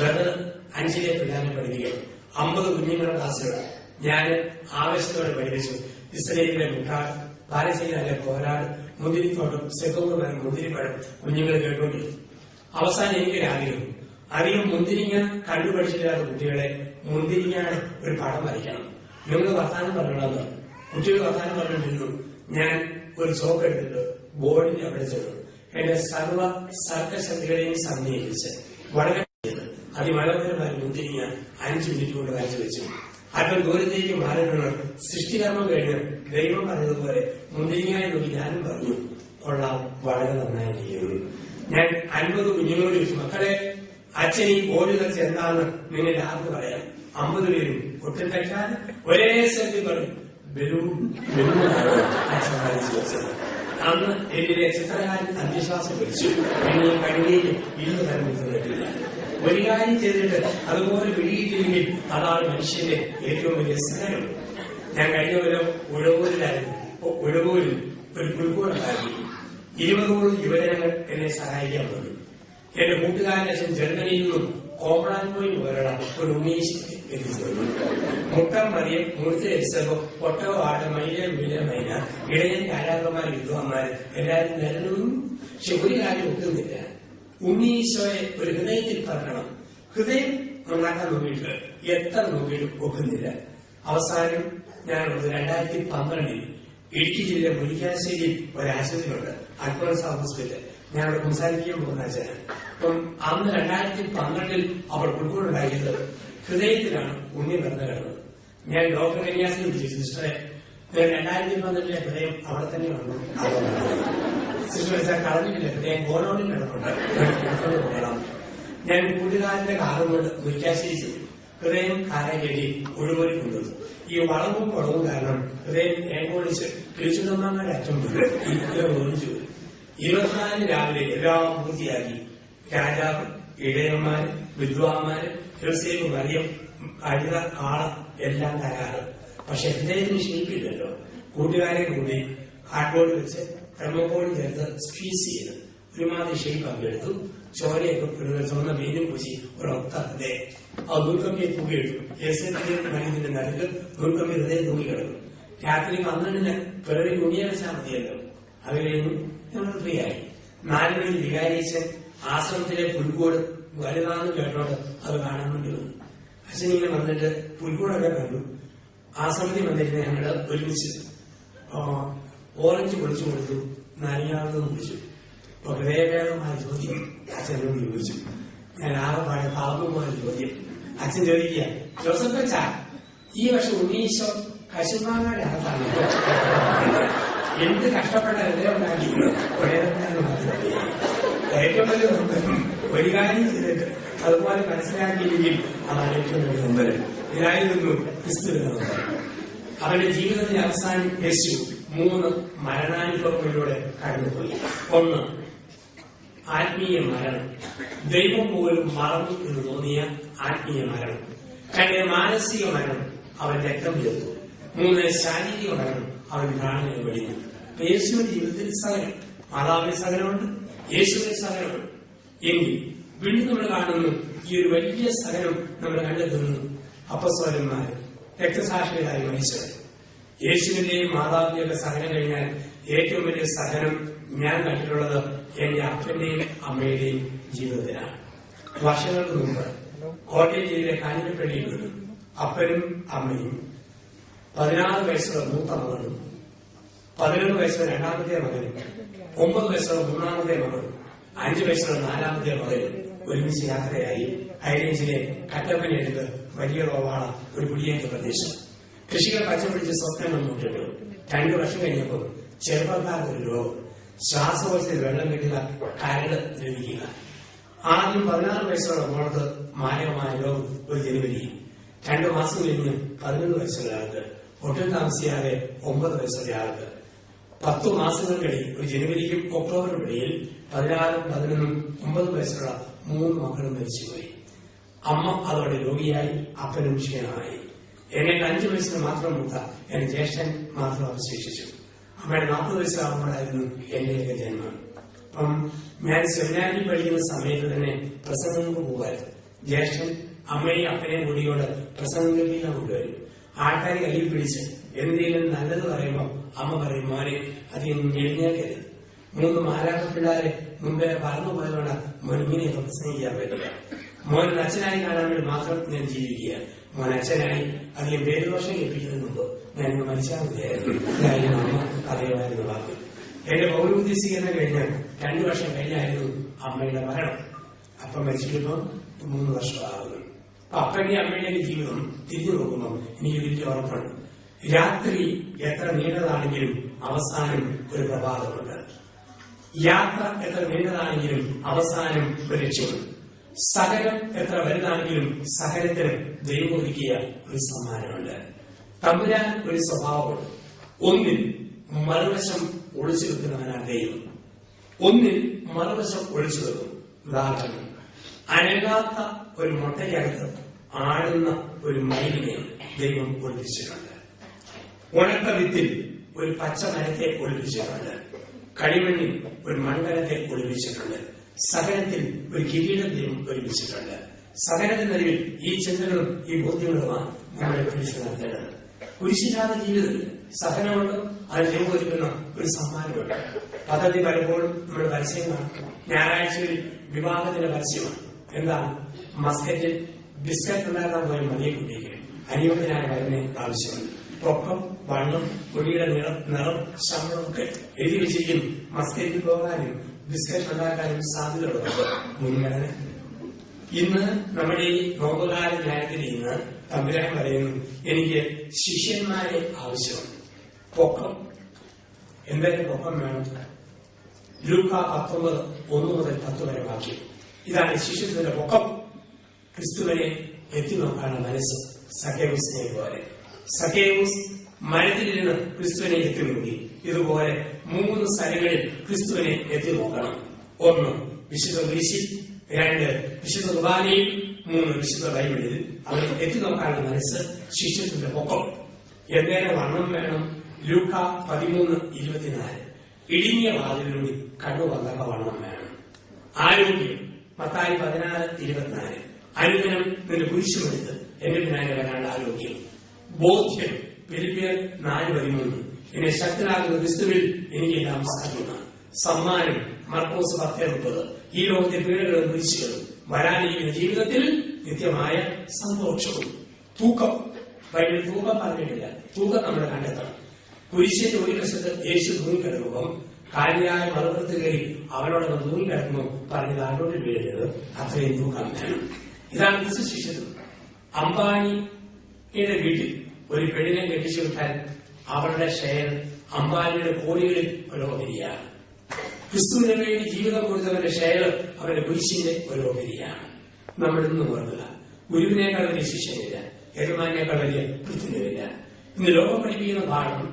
വെറുതെ 5ലെ പിള്ളേരെ പഠിപ്പിക്കണം. 50 കുഞ്ഞുങ്ങളുടെ ക്ലാസ്സുകൾ ഞാൻ ആവേശത്തോടെ പഠിപ്പിച്ചു. ഇസ്രയേലിലെ മുട്ടാട്, പാലസ്തീനിലെ പോരാട്, മുന്തിരിത്തോട്ടം, സെക്കോർ മുന്തിരിപ്പഴം കുഞ്ഞുങ്ങൾ കേട്ടുകൊണ്ടിരുന്നു. അവസാനം എനിക്കൊരാഗ്രഹം, അധികം മുന്തിരിങ്ങ കണ്ടുപഠിച്ചില്ലാത്ത കുട്ടികളെ മുന്തിരിങ്ങാണ് ഒരു പടം വരയ്ക്കണം. നിങ്ങൾ വർത്താനം പറയണമെന്ന് കുട്ടികൾ വർത്താനം പറഞ്ഞിരുന്നു. ഞാൻ ഒരു ചോക്ക് എടുത്തിട്ട് ബോർഡിന്റെ അവിടെ ചെന്നു. എന്റെ സർവ്വ സർഗശക്തികളെയും സമ്മേളിച്ച് വളരെ അതിമനോഹരമായ മുന്തിരിങ്ങ 5 മിനിറ്റ് കൊണ്ട് വരച്ചു വെച്ചു. അല്പം ദൂരത്തേക്ക് മാറിയിട്ടുണ്ട്. സൃഷ്ടികർമ്മം കഴിഞ്ഞ് ദൈവം പറഞ്ഞതുപോലെ മുന്തിരിങ്ങായി നോക്കി ഞാനും പറഞ്ഞു, കൊള്ളാം, വളരെ നന്നായിരിക്കുന്നു. ഞാൻ 50 കുഞ്ഞുങ്ങളോട് ചോദിച്ചു, മക്കളെ, അച്ഛൻ ഈ ബോർഡിൽ വെച്ച് എന്താണെന്ന് നിങ്ങൾ ആർക്ക് പറയാം? 50 പേരും ഒട്ടും തെറ്റാൻ ഒരേ സ്ഥലത്തിൽ പറഞ്ഞു, ബലൂൺ അച്ഛൻ വരച്ചു വെച്ചത്. അന്ന് എന്നിലെ ചിത്രകാരൻ അന്ത്യശ്വാസം പിടിച്ചു. പിന്നെ കഴിവേലും ഇന്ന് തരം കേട്ടില്ല. ഒരു കാര്യം ചെയ്തിട്ട് അതുപോലെ പിടിയിട്ടില്ലെങ്കിൽ അതാണ് മനുഷ്യന്റെ ഏറ്റവും വലിയ സഹനം. ഞാൻ കഴിഞ്ഞ കൊല്ലം ഉഴവൂരിലായിരുന്നു. ഉഴവൂരിൽ ഒരു പുൽക്കൂടുണ്ടാക്കി. 20 യുവജനങ്ങൾ എന്നെ സഹായിക്കാൻ വന്നു. എന്റെ കൂട്ടുകാരന്റെ അച്ഛൻ ജർമ്മനിയിൽ നിന്നും കോമളാൻപോയി പോലുള്ള ഒരു ഉണ്ണീശ് എത്തിച്ചു. മുട്ടം മറിയം, മൂർത്തി എരിസവോ, ഒട്ടവ ആട, മൈല മൈന, ഇടയൻ ആരാധകന്മാർ, വിദ്വാന്മാര് എല്ലാവരും നിരന്നു. പക്ഷെ ഒരു കാര്യം ഒട്ടുന്നില്ല, ഉണ്ണീശോയെ ഒരു ഹൃദയത്തിൽ പറക്കണം. ഹൃദയം ഉണ്ടാക്കാൻ നോക്കിയിട്ട് എത്ര നോക്കിയിട്ടും ഒക്കുന്നില്ല. അവസാനം ഞാൻ 2012 ഇടുക്കി ജില്ലയിലെ മുരിക്കാശ്ശേരിയിൽ ഒരു ആശുപത്രിയുണ്ട്, അൽഫോൺസ ഹോസ്പിറ്റൽ. ഞാൻ അവിടെ സംസാരിക്കാൻ പോകുന്ന അച്ഛനാണ്. അപ്പം അന്ന് 2012 അവൾ ഉൾക്കൊണ്ടുണ്ടാക്കിയത് ഹൃദയത്തിലാണ് ഉണ്ണി വെറുതെ കിടന്നത്. ഞാൻ ഡോക്ടർ കന്യാസിനെ വിളിച്ചു, സിസ്റ്ററെ 2012 ഹൃദയം അവിടെ തന്നെ വന്നു. സിസ്റ്റർ വെച്ചാൽ കളഞ്ഞിട്ടില്ല, ഹൃദയം ഗോഡൌണിൽ കിടപ്പുണ്ട്, പോകണം. ഞാൻ കൂട്ടുകാരന്റെ കാറും കൊണ്ട് മുരിക്കാശ്ശേരി ചെന്നു. ഹൃദയം കാര്യം കയറ്റി ഒഴുകോരി കൊണ്ടുവന്നു. ഈ വളവും കുളവും കാരണം ഹൃദയം ഏകോളിച്ച് കിളിച്ചുതമ്മയുടെ അറ്റം ഓടിച്ചു. 24 രാവിലെ എല്ലാം പൂർത്തിയാക്കി. രാജാവ്, ഇടയന്മാര്, വിദ്വാന്മാര്, യോസേഫ്, മറിയം, കഴുത, കാള എല്ലാം തയ്യാറ്. പക്ഷെ ഹൃദയത്തിന് ഷേപ്പില്ലല്ലോ. കൂട്ടുകാരെ കൂടി ഹാർഡ്ബോർഡ് വെച്ച് തെർമോക്കോളും ചേർത്ത് സ്ക്വീസ് ചെയ്ത് ഒരുമാതിരി ഷേപ്പ് ആക്കി എടുത്തു. ചോരയൊക്കെ ചുവന്ന മീനും പൂശി ഒരൊത്ത ഹൃദയം. ആ നൂൽക്കമ്പിയെ തൂങ്ങിയെടുത്തു. മനുഷ്യന്റെ നടുക്ക് നൂൽക്കമ്പി ഹൃദയം തൂങ്ങിക്കിടക്കും. രാത്രി 12 പിറവി തുണിയെ വെച്ചാൽ മതിയല്ലോ. അത് കഴിഞ്ഞു ഞങ്ങൾ ഫ്രീ ആയി. 4 മണിക്ക് വികാരിച്ച് ആശ്രമത്തിലെ പുൽക്കൂട് വലുതാന്ന് കേട്ടോണ്ട് അത് കാണാൻ വേണ്ടി വന്നു. അച്ഛനിങ്ങനെ വന്നിട്ട് പുൽക്കൂടൊക്കെ കണ്ടു. ആശ്രമത്തിൽ വന്നിട്ട് ഞങ്ങള് ഒരുമിച്ച് ഓറഞ്ച് പൊളിച്ചു കൊടുത്തു, നനയാളെന്ന് വിളിച്ചു. അപ്പൊ ഹൃദയഭേദമായ ചോദ്യം അച്ഛനോട് ചോദിച്ചു. ഞാൻ ആകെപ്പാടെ പാപമായ ചോദ്യം. അച്ഛൻ ചോദിക്കുക, ജോസഫ് അച്ഛാ, ഈ വർഷം ഉണ്ണീശോ കശുമാങ്ങയുടെ അകത്താണ് എന്ത് കഷ്ടപ്പെട്ട ഹൃദയം ഉണ്ടാക്കിയിരുന്നു. ഏറ്റവും വലിയ നമ്പരം ഒരു കാര്യം ചെയ്തിട്ട് അതുപോലെ മനസ്സിലാക്കിയില്ലെങ്കിൽ അതാണ് ഏറ്റവും വലിയ നമ്പരം. ഇതിനായിരുന്നു ക്രിസ്തുവിന്റെ നമ്പരം. അവന്റെ ജീവിതത്തിന്റെ അവസാനം യേശു 3 മരണാനുഭവങ്ങളിലൂടെ കടന്നുപോയി. 1, ആത്മീയ മരണം. ദൈവം പോലും മറന്നു എന്ന് തോന്നിയ ആത്മീയ മരണം. 2, മാനസിക മരണം. അവൻ രക്തം തീർത്തു. 3, ശാരീരിക മരണം. അവൻ പ്രാണനെ വെടിഞ്ഞു. യേശുവിന്റെ ജീവിതത്തിൽ സഹനം, മാതാവിന്റെ സഹനമുണ്ട്, യേശുവിന്റെ സഹനമുണ്ട്. എങ്കിൽ വീണ്ടും നമ്മൾ കാണുന്നു ഈ ഒരു വലിയ സഹനം നമ്മൾ കണ്ടെത്തുന്നു. അപ്പസ്തലന്മാര് രക്തസാക്ഷികളായി മരിച്ചവർ. യേശുവിന്റെയും മാതാവിന്റെയൊക്കെ സഹനം കഴിഞ്ഞാൽ ഏറ്റവും വലിയ സഹനം ഞാൻ കണ്ടിട്ടുള്ളത് എന്റെ അപ്പന്റെയും അമ്മയുടെയും ജീവിതത്തിലാണ്. വർഷങ്ങൾക്ക് മുമ്പ് കോട്ടയം ജില്ലയിലെ കാഞ്ഞിരപ്പള്ളിയിൽ നിന്നും അപ്പനും അമ്മയും 16 വയസ്സുള്ള മൂത്ത മകനും 11 വയസ്സുള്ള രണ്ടാമത്തെ മകനും 9 വയസ്സുള്ള മൂന്നാമത്തെ മകനും 5 വയസ്സുള്ള 4ാമത്തെ മകനും ഒരുമിച്ച് യാത്രയായി ഹൈറേഞ്ചിലെ കട്ടപ്പനയെടുത്ത് വലിയ റോവാള ഒരു കുടിയേറ്റ പ്രദേശം. കൃഷികൾ പച്ചപിടിച്ച് സ്വപ്നങ്ങൾ മുട്ടിട്ടു. 2 വർഷം കഴിഞ്ഞപ്പോൾ ചെറുപ്പക്കാർക്ക് ഒരു രോഗം, ശ്വാസകോശത്തിൽ വെള്ളം കെട്ടുക, കരട് ദ്രവിക്കുക. ആദ്യം 16 വയസ്സുള്ള മോൾക്ക് മാരകമായ രോഗം ഒരു ജനുവരി. 2 മാസം കഴിഞ്ഞ് 11 വയസ്സുള്ള ആൾക്ക്, ഒട്ടും താമസിയാതെ 9 വയസ്സുള്ള ആൾക്ക്. 10 മാസങ്ങൾക്കിടയിൽ ഒരു ജനുവരിക്കും ഒക്ടോബറിനും ഇടയിൽ 16, 11, 9 വയസ്സുള്ള 3 മക്കളും മരിച്ചുപോയി. അമ്മ അതോടെ രോഗിയായി, അപ്പനും ക്ഷീണമായി. എന്നെ 5 വയസ്സിന് മാത്രം മൂത്ത എന്റെ ജ്യേഷ്ഠൻ മാത്രം അവശേഷിച്ചു. അമ്മയുടെ 40 വയസ്സാകുമ്പോഴായിരുന്നു എന്റെയൊക്കെ ജന്മം. അപ്പം ഞാൻ സെമിനാരിൽ പഠിക്കുന്ന സമയത്ത് തന്നെ പ്രസംഗങ്ങൾക്ക് പോകുമായിരുന്നു. ജ്യേഷ്ഠൻ അമ്മയും അപ്പനെയും കൂടിയോട് പ്രസംഗം കേൾപ്പിക്കാൻ കൊണ്ടുവരും. ആൾക്കാർ കയ്യിൽ പിടിച്ച് എന്തെങ്കിലും നല്ലത് പറയുമ്പോൾ അമ്മ പറയും, മോനെ അധികം എഴുന്നേൽക്കരുത്. 3 മാലാഖ പിള്ളേരെ മുമ്പേ പറഞ്ഞു പോയതുകൊണ്ട് മോൻ ഇങ്ങനെയൊക്കെ പ്രസംഗിക്കാൻ പറ്റില്ല. മോൻ അച്ഛനായി കാണാൻ വേണ്ടി മാത്രം ഞാൻ ജീവിക്കുക. മോൻ അച്ഛനായി അധികം പേരുദോഷം കേൾപ്പിക്കുന്നതിന് മുമ്പ് ഞാൻ മരിച്ചാൽ മതിയായിരുന്നു. അമ്മ പറയുമായിരുന്നു വാക്ക്. എന്റെ പൗരോഹിത്യ സ്വീകരണം കഴിഞ്ഞാൽ 2 വർഷം കഴിഞ്ഞായിരുന്നു അമ്മയുടെ മരണം. അപ്പം മരിച്ചിട്ടിപ്പോ 3 വർഷമാകുന്നു. അപ്പൊ അപ്പന്റെ അമ്മയുടെ ജീവിതം തിരിഞ്ഞു നോക്കുമ്പോൾ എനിക്ക് വലിയ ഉറപ്പുണ്ട്. രാത്രി എത്ര നീണ്ടതാണെങ്കിലും അവസാനം ഒരു പ്രഭാതമുണ്ട്. യാത്ര എത്ര നീണ്ടതാണെങ്കിലും അവസാനം ഒരു ലക്ഷ്യമുണ്ട്. സഹനം എത്ര വലുതാണെങ്കിലും സഹനത്തിന് ദൈവം ഒരുക്കിയ ഒരു സമ്മാനമുണ്ട്. തമ്പുരാൻ ഒരു സ്വഭാവമുണ്ട്. ഒന്നിൽ മറുവശം ഒളിച്ചു വെക്കുന്നവനാണ് ദൈവം. ഒന്നിൽ മറുവശം ഒളിച്ചു വെക്കും. ഉദാഹരണം, അനങ്ങാത്ത ഒരു മുട്ടയ്ക്കകത്ത് ആടുന്ന ഒരു മയിലിനെ ദൈവം ഒളിപ്പിച്ചിട്ടുണ്ട്. ഉണക്ക വിത്തിൽ ഒരു പച്ച മരത്തെ ഒളിപ്പിച്ചിട്ടുണ്ട്. കളിമണ്ണിൽ ഒരു മൺകലത്തെ ഒളിപ്പിച്ചിട്ടുണ്ട്. സഹനത്തിൽ ഒരു കിരീടം ദൈവം ഒളിപ്പിച്ചിട്ടുണ്ട്. സഹനത്തിനരികിൽ ഈ ചിന്തകളും ഈ ബോധ്യങ്ങളുമാണ് നമ്മളെ പിടിച്ചു നടത്തേണ്ടത്. കുരിശില്ലാത്ത ജീവിതത്തിൽ സഹനമുണ്ട്, അത് ദൈവം ഒരുക്കുന്ന ഒരു സമ്മാനമുണ്ട്. പദ്ധതി പലപ്പോഴും നമ്മൾ പരസ്യം കാണും. ഞായറാഴ്ചകളിൽ വിവാഹത്തിന്റെ പരസ്യമാണ്. എന്താണ്? മസ്കറ്റിൽ ബിസ്ക്കറ്റ് ഉണ്ടാക്കാൻ പോയ മതിയെ കുട്ടിക്ക് അനുയോജ്യനായ വരനെ ആവശ്യമുണ്ട്. പൊക്കം, വണ്ണം, മുടിയുടെ നിറം, ശമ്പളമൊക്കെ എഴുതി വെച്ചിരിക്കും. മസ്കറ്റിൽ പോകാനും ബിസ്ക്കറ്റ് ഉണ്ടാക്കാനും സാധ്യതയുള്ളത് മുൻഗണന. ഇന്ന് നമ്മുടെ ഈ നോമ്പുകാല ധ്യാനത്തിൽ ഇന്ന് തമ്പുരാൻ പറയുന്നു, എനിക്ക് ശിഷ്യന്മാരെ ആവശ്യമുണ്ട്. പൊക്കം, എന്തൊക്കെ പൊക്കം വേണം? ലൂക്ക 19:1-10 വരെ വാക്യം. ഇതാണ് ശിഷ്യത്തിന്റെ പൊക്കം. ക്രിസ്തുവിനെ എത്തി നോക്കാനുള്ള മനസ്സ്. സക്കേവൂസിനെ പോലെ സക്കേവൂസ് മരത്തിലിരുന്ന് ക്രിസ്തുവിനെ എത്തി നോക്കി. ഇതുപോലെ 3 സ്ഥലങ്ങളിൽ ക്രിസ്തുവിനെ എത്തി നോക്കണം. 1 വിശുദ്ധ കുരിശിൽ, 2 വിശുദ്ധ കുർബാനയിൽ, 3 വിശുദ്ധ ബൈബിളിൽ. അവരെ എത്തി നോക്കാനുള്ള മനസ്സ്, ശിഷ്യത്തിന്റെ പൊക്കം. എന്തേലും വണ്ണം വേണം? ലൂക്ക 13:24. ഇടുങ്ങിയ വാതിലിലൂടെ കണ്ണു വന്നപ്പ വണ്ണം വേണം. ആരോഗ്യം, മത്തായി 16:24. അനുദിനം നിന്റെ കുരിശുമെടുത്ത് എന്റെ പിന്നാലെ വരാനുള്ള ആരോഗ്യം. ബോധ്യം, ഫിലിപ്പിയർ 4:13. എന്നെ ശക്തനാകുന്ന ക്രിസ്തുവിൽ എനിക്കെല്ലാം സാധിക്കുന്ന സമ്മാനം, മർക്കോസ് 10:30. ഈ ലോകത്തെ പീഡകളും കുരിശുകളും വരാനിരിക്കുന്ന ജീവിതത്തിൽ നിത്യമായ സന്തോഷവും. തൂക്കം, ബൈബിൾ തൂക്കം പറഞ്ഞിട്ടില്ല. തൂക്കം നമ്മൾ കണ്ടെത്തണം. കുരിശിന്റെ ഒരു വശത്ത് യേശു തൂങ്ങിക്കിടക്കുമ്പോൾ കാലിയായ മറുപുറത്ത് കയറി അവനോടൊപ്പം തൂങ്ങിക്കിടക്കുമ്പോൾ പറഞ്ഞത് ആരോട് വീഴരുത്, അത്രയും തൂക്കം വേണം. ഇതാണ് ക്രിസ്തു ശിഷ്യത്വം. അംബാനിയുടെ വീട്ടിൽ ഒരു പെണ്ണിനെ കെട്ടിച്ചു വിട്ടാൽ അവളുടെ ഷെയർ അംബാനിയുടെ കോടികളിൽ ഓരോഹരിയാണ്. ക്രിസ്തുവിന് വേണ്ടി ജീവിതം കൊടുത്തവന്റെ ഷെയർ അവരുടെ കുരിശിന്റെ ഓരോഹരിയാണ്. നമ്മൾ ഇന്നും ഓർക്കുക, ഗുരുവിനേക്കാൾ വലിയ ശിഷ്യനില്ല, യജമാനേക്കാൾ വലിയ പൃഥ്വിനില്ല. ഇന്ന് ലോകം പഠിപ്പിക്കുന്ന പാഠം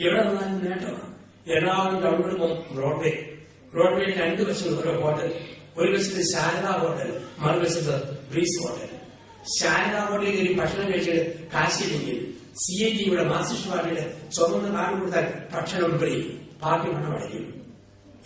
എവിടെ വന്നാലും നേട്ടമാണ്. എറണാകുളം ടൗണിൽ ബ്രോഡ്വേയിൽ 2 വശത്ത് ഓരോ ഹോട്ടൽ. ഒരു വശത്ത് ശാരദാ ഹോട്ടൽ, മറുവശത്ത് ബ്രീസ് ഹോട്ടൽ. ശാരദാ ഹോട്ടലിൽ കയറി ഭക്ഷണം കഴിച്ചിട്ട് കാശില്ലെങ്കിൽ CITയുടെ മാർക്സിസ്റ്റ് പാർട്ടിയുടെ ചുമന്ന കാർഡ് കൊടുത്താൽ ഭക്ഷണം ഫ്രീ, പാർട്ടി പണം അടയ്ക്കും.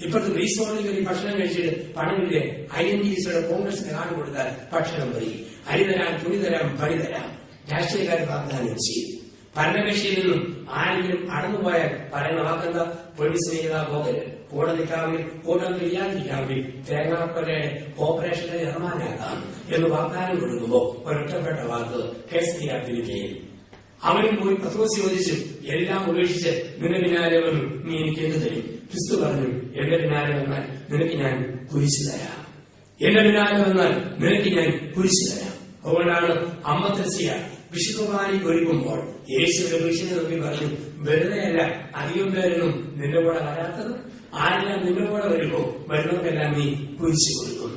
ഇപ്പോഴത്തെ ബ്രീസ് ഹോട്ടലിൽ കയറി ഭക്ഷണം കഴിച്ചിട്ട് പണമില്ലേ, INTSയുടെ കോൺഗ്രസിന്റെ കാർഡ് കൊടുത്താൽ ഭക്ഷണം ഫ്രീ. അരി തരാം, തുണി തരാം, പണി തരാം. രാഷ്ട്രീയക്കാർ വാഗ്ദാനം ചെയ്യും. ഭരണകക്ഷിയിൽ നിന്നും ആരെങ്കിലും അടന്നുപോയാൽ പറയുന്ന വാക്കെന്താ? പോലീസ് ചെയ്താ പോകല്, കൂടെ നിൽക്കാമെങ്കിൽ കൂട്ടം ചെയ്യാതിരിക്കാമെങ്കിൽ തേങ്ങാക്കൊലയുടെ ഓപ്പറേഷനെ നിർമ്മാനാക്കാം എന്ന് വാഗ്ദാനം കൊടുക്കുമ്പോൾ ഒരൊറ്റപ്പെട്ട വാക്ക് കേസരിയാതിരിക്കുകയും അവനും പോയി പത്രോസ് ചോദിച്ചു, എല്ലാം ഉപേക്ഷിച്ച് നിന്റെ പിന്നാലെ വന്നു, നീ എനിക്ക് എന്ത് തരും? ക്രിസ്തു പറഞ്ഞു, എന്റെ പിന്നാലെ വന്നാൽ നിനക്ക് ഞാൻ കുരിശ് തരാം. എന്റെ പിന്നാലെ വന്നാൽ നിനക്ക് ഞാൻ കുരിശ് തരാം. അതുകൊണ്ടാണ് അമ്മ തെസ്സിയ വിശുദ്ധ കുർബാനയ്ക്ക് ഒരുക്കുമ്പോൾ യേശുവിന്റെ കുരിശിനെ നോക്കി പറഞ്ഞു, വെറുതെയല്ല അധികം പേരൊന്നും നിന്റെ കൂടെ വരാത്തത്. ആരെല്ലാം നിന്റെ കൂടെ വരുമ്പോൾ വരുന്നവർക്കെല്ലാം നീ കുരിശ് കൊടുക്കും.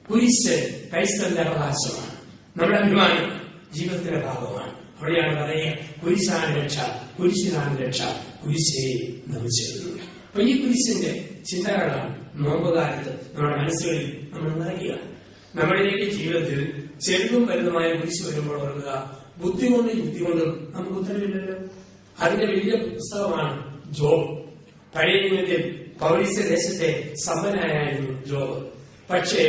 കുരിശ് ക്രൈസ്തവന്റെ അവകാശമാണ്, നമ്മുടെ അഭിമാനം, ജീവിതത്തിന്റെ ഭാഗമാണ്. അവിടെയാണ് പറയുക, കുരിശാണ് രക്ഷ, കുരിശിനാണ് രക്ഷ, കുരിശേ നമിച്ചിരുന്നു. അപ്പൊ ഈ കുരിശിന്റെ ചിന്തകളാണ് നോമ്പുകാലത്ത് നമ്മുടെ മനസ്സുകളിൽ നമ്മൾ നിറയ്ക്കുക. നമ്മുടെയൊക്കെ ജീവിതത്തിൽ ചെറുതും വലുതുമായ കുരിശ് വരുമ്പോൾ ഓർക്കുക, ബുദ്ധി കൊണ്ടും നമുക്ക് ഉത്തരവില്ലല്ലോ. അതിന്റെ വലിയ പുസ്തകമാണ് ജോബ്. പഴയ നിയമത്തിൽ പൗരസ്ത്യ ദേശത്തെ സമ്പന്നനായിരുന്നു ജോബ്. പക്ഷേ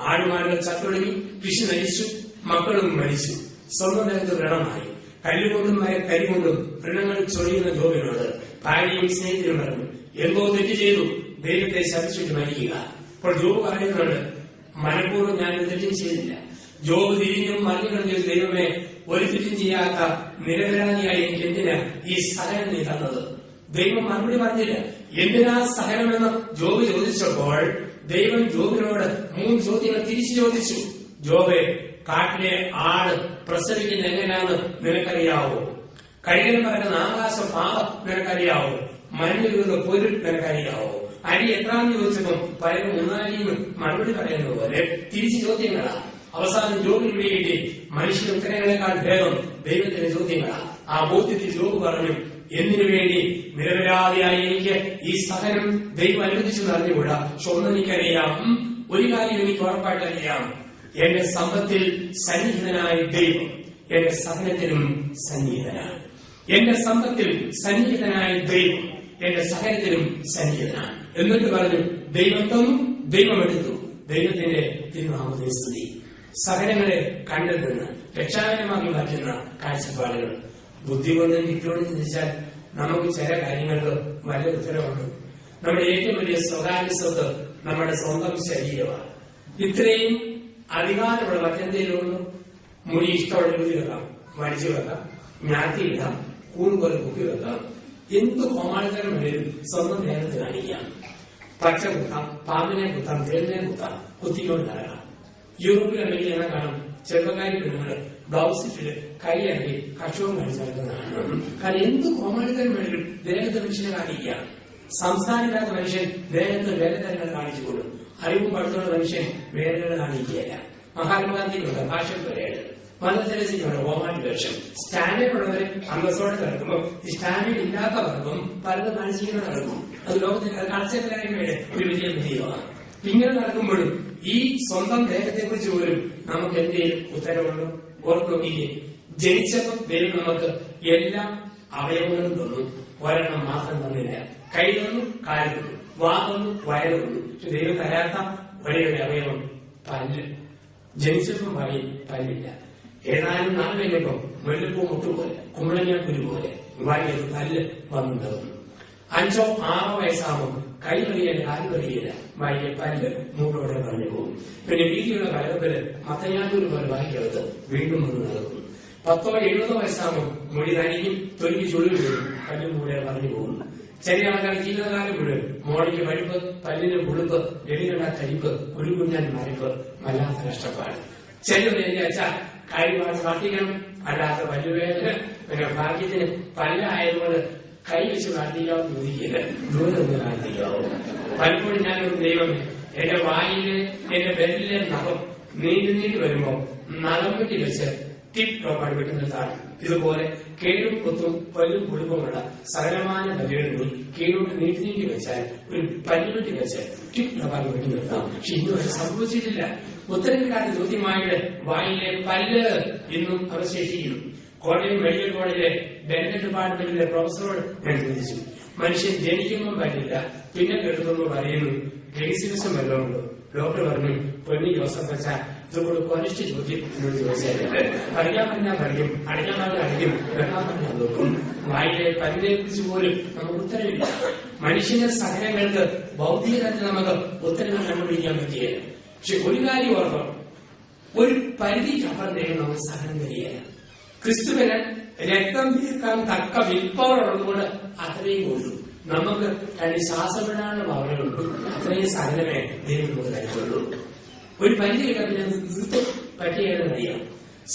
ആടുമാടുകൾ ചത്തൊടുങ്ങി, കൃഷി നശിച്ചു, മക്കളും മരിച്ചു, സ്വന്തം നിലത്ത് വ്രണമായി. കല്ലുകൊണ്ടും കരികൊണ്ടും വ്രണങ്ങൾ ചൊറിയുന്ന ജോബിനോട് ഭാര്യയും സ്നേഹിതരും പറഞ്ഞു, എന്തോ തെറ്റ് ചെയ്തു, ദൈവത്തെ ശപിച്ചിട്ട് മരിക്കുക. അപ്പോൾ ജോബ് പറയുന്നുണ്ട്, മനഃപൂർവ്വം ഞാൻ തെറ്റും ചെയ്തില്ല. ജോബ് തിരിഞ്ഞും മറിഞ്ഞും ചെയ്തു, ദൈവമേ, ഒരു തെറ്റും ചെയ്യാത്ത നിരപരാധിയായി എനിക്ക് എന്തിനാ ഈ സഹനം നീ തന്നത്? ദൈവം മറുപടി പറഞ്ഞില്ല. എന്തിനാ സഹനമെന്ന് ജോബ് ചോദിച്ചപ്പോൾ ദൈവം ജോബിനോട് 3 ചോദ്യങ്ങൾ തിരിച്ചു ചോദിച്ചു. ജോബെ, കാട്ടിലെ ആട് പ്രസവിക്കുന്ന എങ്ങനെയാന്ന് നിനക്കറിയാവോ? കഴുകൻ പറയുന്ന ആകാശപാപം നിനക്കറിയാവോ? മഞ്ഞുരുന്ന പൊരുൾ നിനക്കറിയാവോ? അരി എത്രാന്ന് ചോദിച്ചപ്പോൾ പലരും 3 മറുപടി പറയുന്നത് പോലെ തിരിച്ചു ചോദ്യങ്ങളാ. അവസാനം ജോബിന് വേണ്ടി മനുഷ്യ ഉത്തരങ്ങളെക്കാൾ ഭേദം ദൈവത്തിന്റെ ചോദ്യങ്ങളാ. ആ ബോധ്യത്തിൽ ജോബ് പറഞ്ഞു, എന്തിനു വേണ്ടി നിരപരാധിയായി എനിക്ക് ഈ സഹനം ദൈവം അനുവദിച്ചു അറിഞ്ഞുകൂടാ. സ്വന്തം എനിക്കറിയാം, ഒരു കാര്യം എനിക്ക് ഉറപ്പായിട്ട് അറിയാം, എന്റെ സമ്പത്തിൽ സന്നിഹിതനായ ദൈവം എന്റെ സഹനത്തിനും സന്നിഹിതനാണ്. എന്റെ സമ്പത്തിൽ സന്നിഹിതനായ ദൈവം എന്റെ സഹനത്തിനും സന്നിഹിതനാണ്. എന്നിട്ട് പറഞ്ഞു, ദൈവം തന്നു, ദൈവം എടുത്തു, ദൈവത്തിന്റെ തിരുനാമത്തിന് സ്തുതി. സഹനങ്ങളെ കണ്ടിൽ നിന്ന് രക്ഷാകരമാക്കി മാറ്റുന്ന കാഴ്ചപ്പാടുകൾ. ബുദ്ധി കൊണ്ട് യുക്തിയോട് ചിന്തിച്ചാൽ നമുക്ക് ചില കാര്യങ്ങൾക്ക് വലിയ ഉത്തരവുണ്ട്. നമ്മുടെ ഏറ്റവും വലിയ സ്വകാര്യ സ്വത്ത് നമ്മുടെ സ്വന്തം ശരീരമാണ്. ഇത്രയും അധികാരമുള്ള മറ്റെന്തെങ്കിലുമുള്ളൂ? മുടി ഇഷ്ടമുള്ള എഴുതി വെക്കാം, മരിച്ചു വെക്കാം, ഞാത്തിയിടാം, കൂൺപോലെ കുക്കി വെക്കാം, എന്ത് കോമാളിത്തരം വേണേലും സ്വന്തം നേരത്തെ കാണിക്കാം. പച്ച കുത്താം, പാമ്പിനെ കുത്താം, തേളിനെ കുത്താം, കുത്തിക്കൊണ്ട് നടക്കാം. യൂറോപ്പിലുണ്ടെങ്കിൽ ഞങ്ങൾ കാണും ചെറുപ്പക്കാരി പെണ്ണുങ്ങൾ ബ്ലൗസ് ഇട്ടിട്ട് കൈ ഇറങ്ങി കക്ഷവും കഴിച്ചു നടക്കുന്നതാണ്. കാരണം എന്ത് കോമാളിത്തരം വേണമെങ്കിലും ദേഹത്തെ മനുഷ്യനെ കാണിക്കുക. സംസ്ഥാനമില്ലാത്ത മനുഷ്യൻ ദേഹത്ത് വേദനകൾ കാണിച്ചു കൊടുക്കും. അറിവും പഠിത്തമുള്ള മനുഷ്യൻ വേദനകൾ കാണിക്കുകയല്ല. മഹാത്മാഗാന്ധിക്കുണ്ട് ഭാഷ പരേഡ്, മദർ തെരേസയ്ക്കുണ്ട് ഓമാൻ വേഷം. സ്റ്റാൻഡേർഡ് ഉള്ളവരെ അന്തസ്സോടെ നടക്കുമ്പോൾ ഈ സ്റ്റാൻഡേർഡ് ഇല്ലാത്തവർക്കും പലതും മാനസികത നടക്കും. അത് ലോകത്തിന്റെ കൾച്ചറിലായ്മയുടെ ഒരു വലിയ വിജയമാണ്. ഇങ്ങനെ നടക്കുമ്പോഴും ഈ സ്വന്തം ദേഹത്തെ കുറിച്ച് പോലും നമുക്ക് എന്തെങ്കിലും ഉത്തരവുണ്ടോ? ഓർത്ത് നോക്കിയേ, ജനിച്ചപ്പോൾ ദൈവം നമുക്ക് എല്ലാ അവയവങ്ങളും തന്നു, ഒരെണ്ണം മാത്രം തന്നില്ല. കൈ തന്നു, കാല് തന്നു, വാ തന്നു, വയറ് തന്നു. ദൈവം തരാത്ത ഒരേ ഒരു അവയവം പല്ല്. ജനിച്ചപ്പം പറയും പല്ലില്ല. ഏതാനും നാൾ കഴിഞ്ഞപ്പോ വെള്ളിപ്പൂ മുട്ടുപോലെ കുമ്പളങ്ങ കുരു പോലെ വായിയത് പല്ല് വന്നുണ്ടാകുന്നു. 5 or 6 വയസ്സാകുമ്പോൾ കൈ വരികയില്ല, കാല് വരികയില്ല, വായിലെ പല്ല് മൂടോടെ പറഞ്ഞു പോകും. പിന്നെ വീതിയുള്ള കലകത്തില് മത്തങ്ങാത്തൂര് പോലെ വായിക്കകത്ത് വീണ്ടും വന്ന് നടക്കും. 10 or 70 വയസ്സാകുമ്പോൾ മൊഴി നനിക്കും, തൊലിക്ക് ചുളിവ് വീഴും, പല്ല് മൂടെ പറഞ്ഞു പോകുന്നു. ചെറിയ ആൾക്കാർ ജീവിതകാലം മുഴുവൻ മോളിക്ക് വഴുപ്പ്, പല്ലിന് പുഴുപ്പ്, എലികളുടെ കരിപ്പ്, ഒരു കുഞ്ഞാൻ മരപ്പ്, വല്ലാത്ത കഷ്ടപ്പാട്. ചെല്ലുന്ന എന്റെ അച്ഛ കാര്യമാണ് പ്രാർത്ഥിക്കണം, അല്ലാത്ത പല്ലുവേദന പിന്നെ ഭാഗ്യത്തിന് പല്ലായതുകൊണ്ട് കൈ വെച്ച് പ്രാർത്ഥിക്കാവുന്ന ചോദിക്കില്ല, ദൂരെ നിന്ന് പ്രാർത്ഥിക്കാവൂ. പലപ്പോഴും ഞാനൊരു ദൈവമേ, എന്റെ വായില് എന്റെ ബെല്ലിലെ നഖം നീണ്ടു വരുമ്പോ നഖം വെട്ടി വെച്ച് ടിപ്പ് ടോപ്പാണ് വെട്ടി നിർത്താറ്. ഇതുപോലെ കേടും കൊത്തും പല്ലും കുടുംബമുള്ള സകലമായ പല്ലുകളിൽ കീഴോട്ട് നീട്ടി വെച്ചാൽ ഒരു പല്ലുവെട്ടി വെച്ച് ടിപ്പ് ടോപ്പാണ് വെട്ടി നിർത്താം. പക്ഷെ ഇന്നുവരെ സംഭവിച്ചിട്ടില്ല. ഉത്തരം കിട്ടാത്ത ചോദ്യമായിട്ട് വായിലെ പല്ല് ഇന്നും അവശേഷിക്കുന്നു. കോട്ടയം മെഡിക്കൽ കോളേജിലെ ഡെന്റൽ ഡിപ്പാർട്ട്മെന്റിലെ പ്രൊഫസറോട് ഞാൻ ചോദിച്ചു, മനുഷ്യൻ ജനിക്കുമ്പോൾ പറ്റില്ല, പിന്നെ കേൾക്കുമ്പോൾ പറയുന്നു, ക്രിറ്റിസിസം വല്ലതുണ്ടോ? ഡോക്ടർ പറഞ്ഞു, പൊന്നി ജോസഫ് അച്ഛ ഇതുകൊണ്ട് കൊനിഷ്ഠ ചോദ്യം എന്നോട് ചോദിച്ചാൽ പഠിക്കാൻ പറഞ്ഞാൽ പഠിക്കും, അടിക്കാൻ പറഞ്ഞാൽ അടിക്കും, വെക്കാൻ പറഞ്ഞാൽ നോക്കും. വായിലെ പല്ലിനെ കുറിച്ച് പോലും നമുക്ക് ഉത്തരവില്ല. മനുഷ്യന്റെ സഹനങ്ങൾക്ക് ഭൗതിക തലത്തിൽ നമുക്ക് ഉത്തരങ്ങൾ കണ്ടുപിടിക്കാൻ പറ്റിയല്ല. പക്ഷെ ഒരു കാര്യം ഓർക്കണം, ഒരു പരിധിക്കപ്പുറം ദൈവം നമുക്ക് സഹനം തരികയില്ല. ക്രിസ്തുവിന് രക്തം തീർക്കാൻ തക്ക വിൽപ്പവർ ഉള്ളതുകൊണ്ട് അത്രയും കൊള്ളു. നമുക്ക് 2 ശ്വാസം വിടാനുള്ള പവറുള്ളൂ, അത്രയും സഹനമേ ദൈവം നമുക്ക് തരുള്ളൂ. ഒരു പരിധി പിന്നെ തീർത്തും പറ്റിയെന്നറിയാം.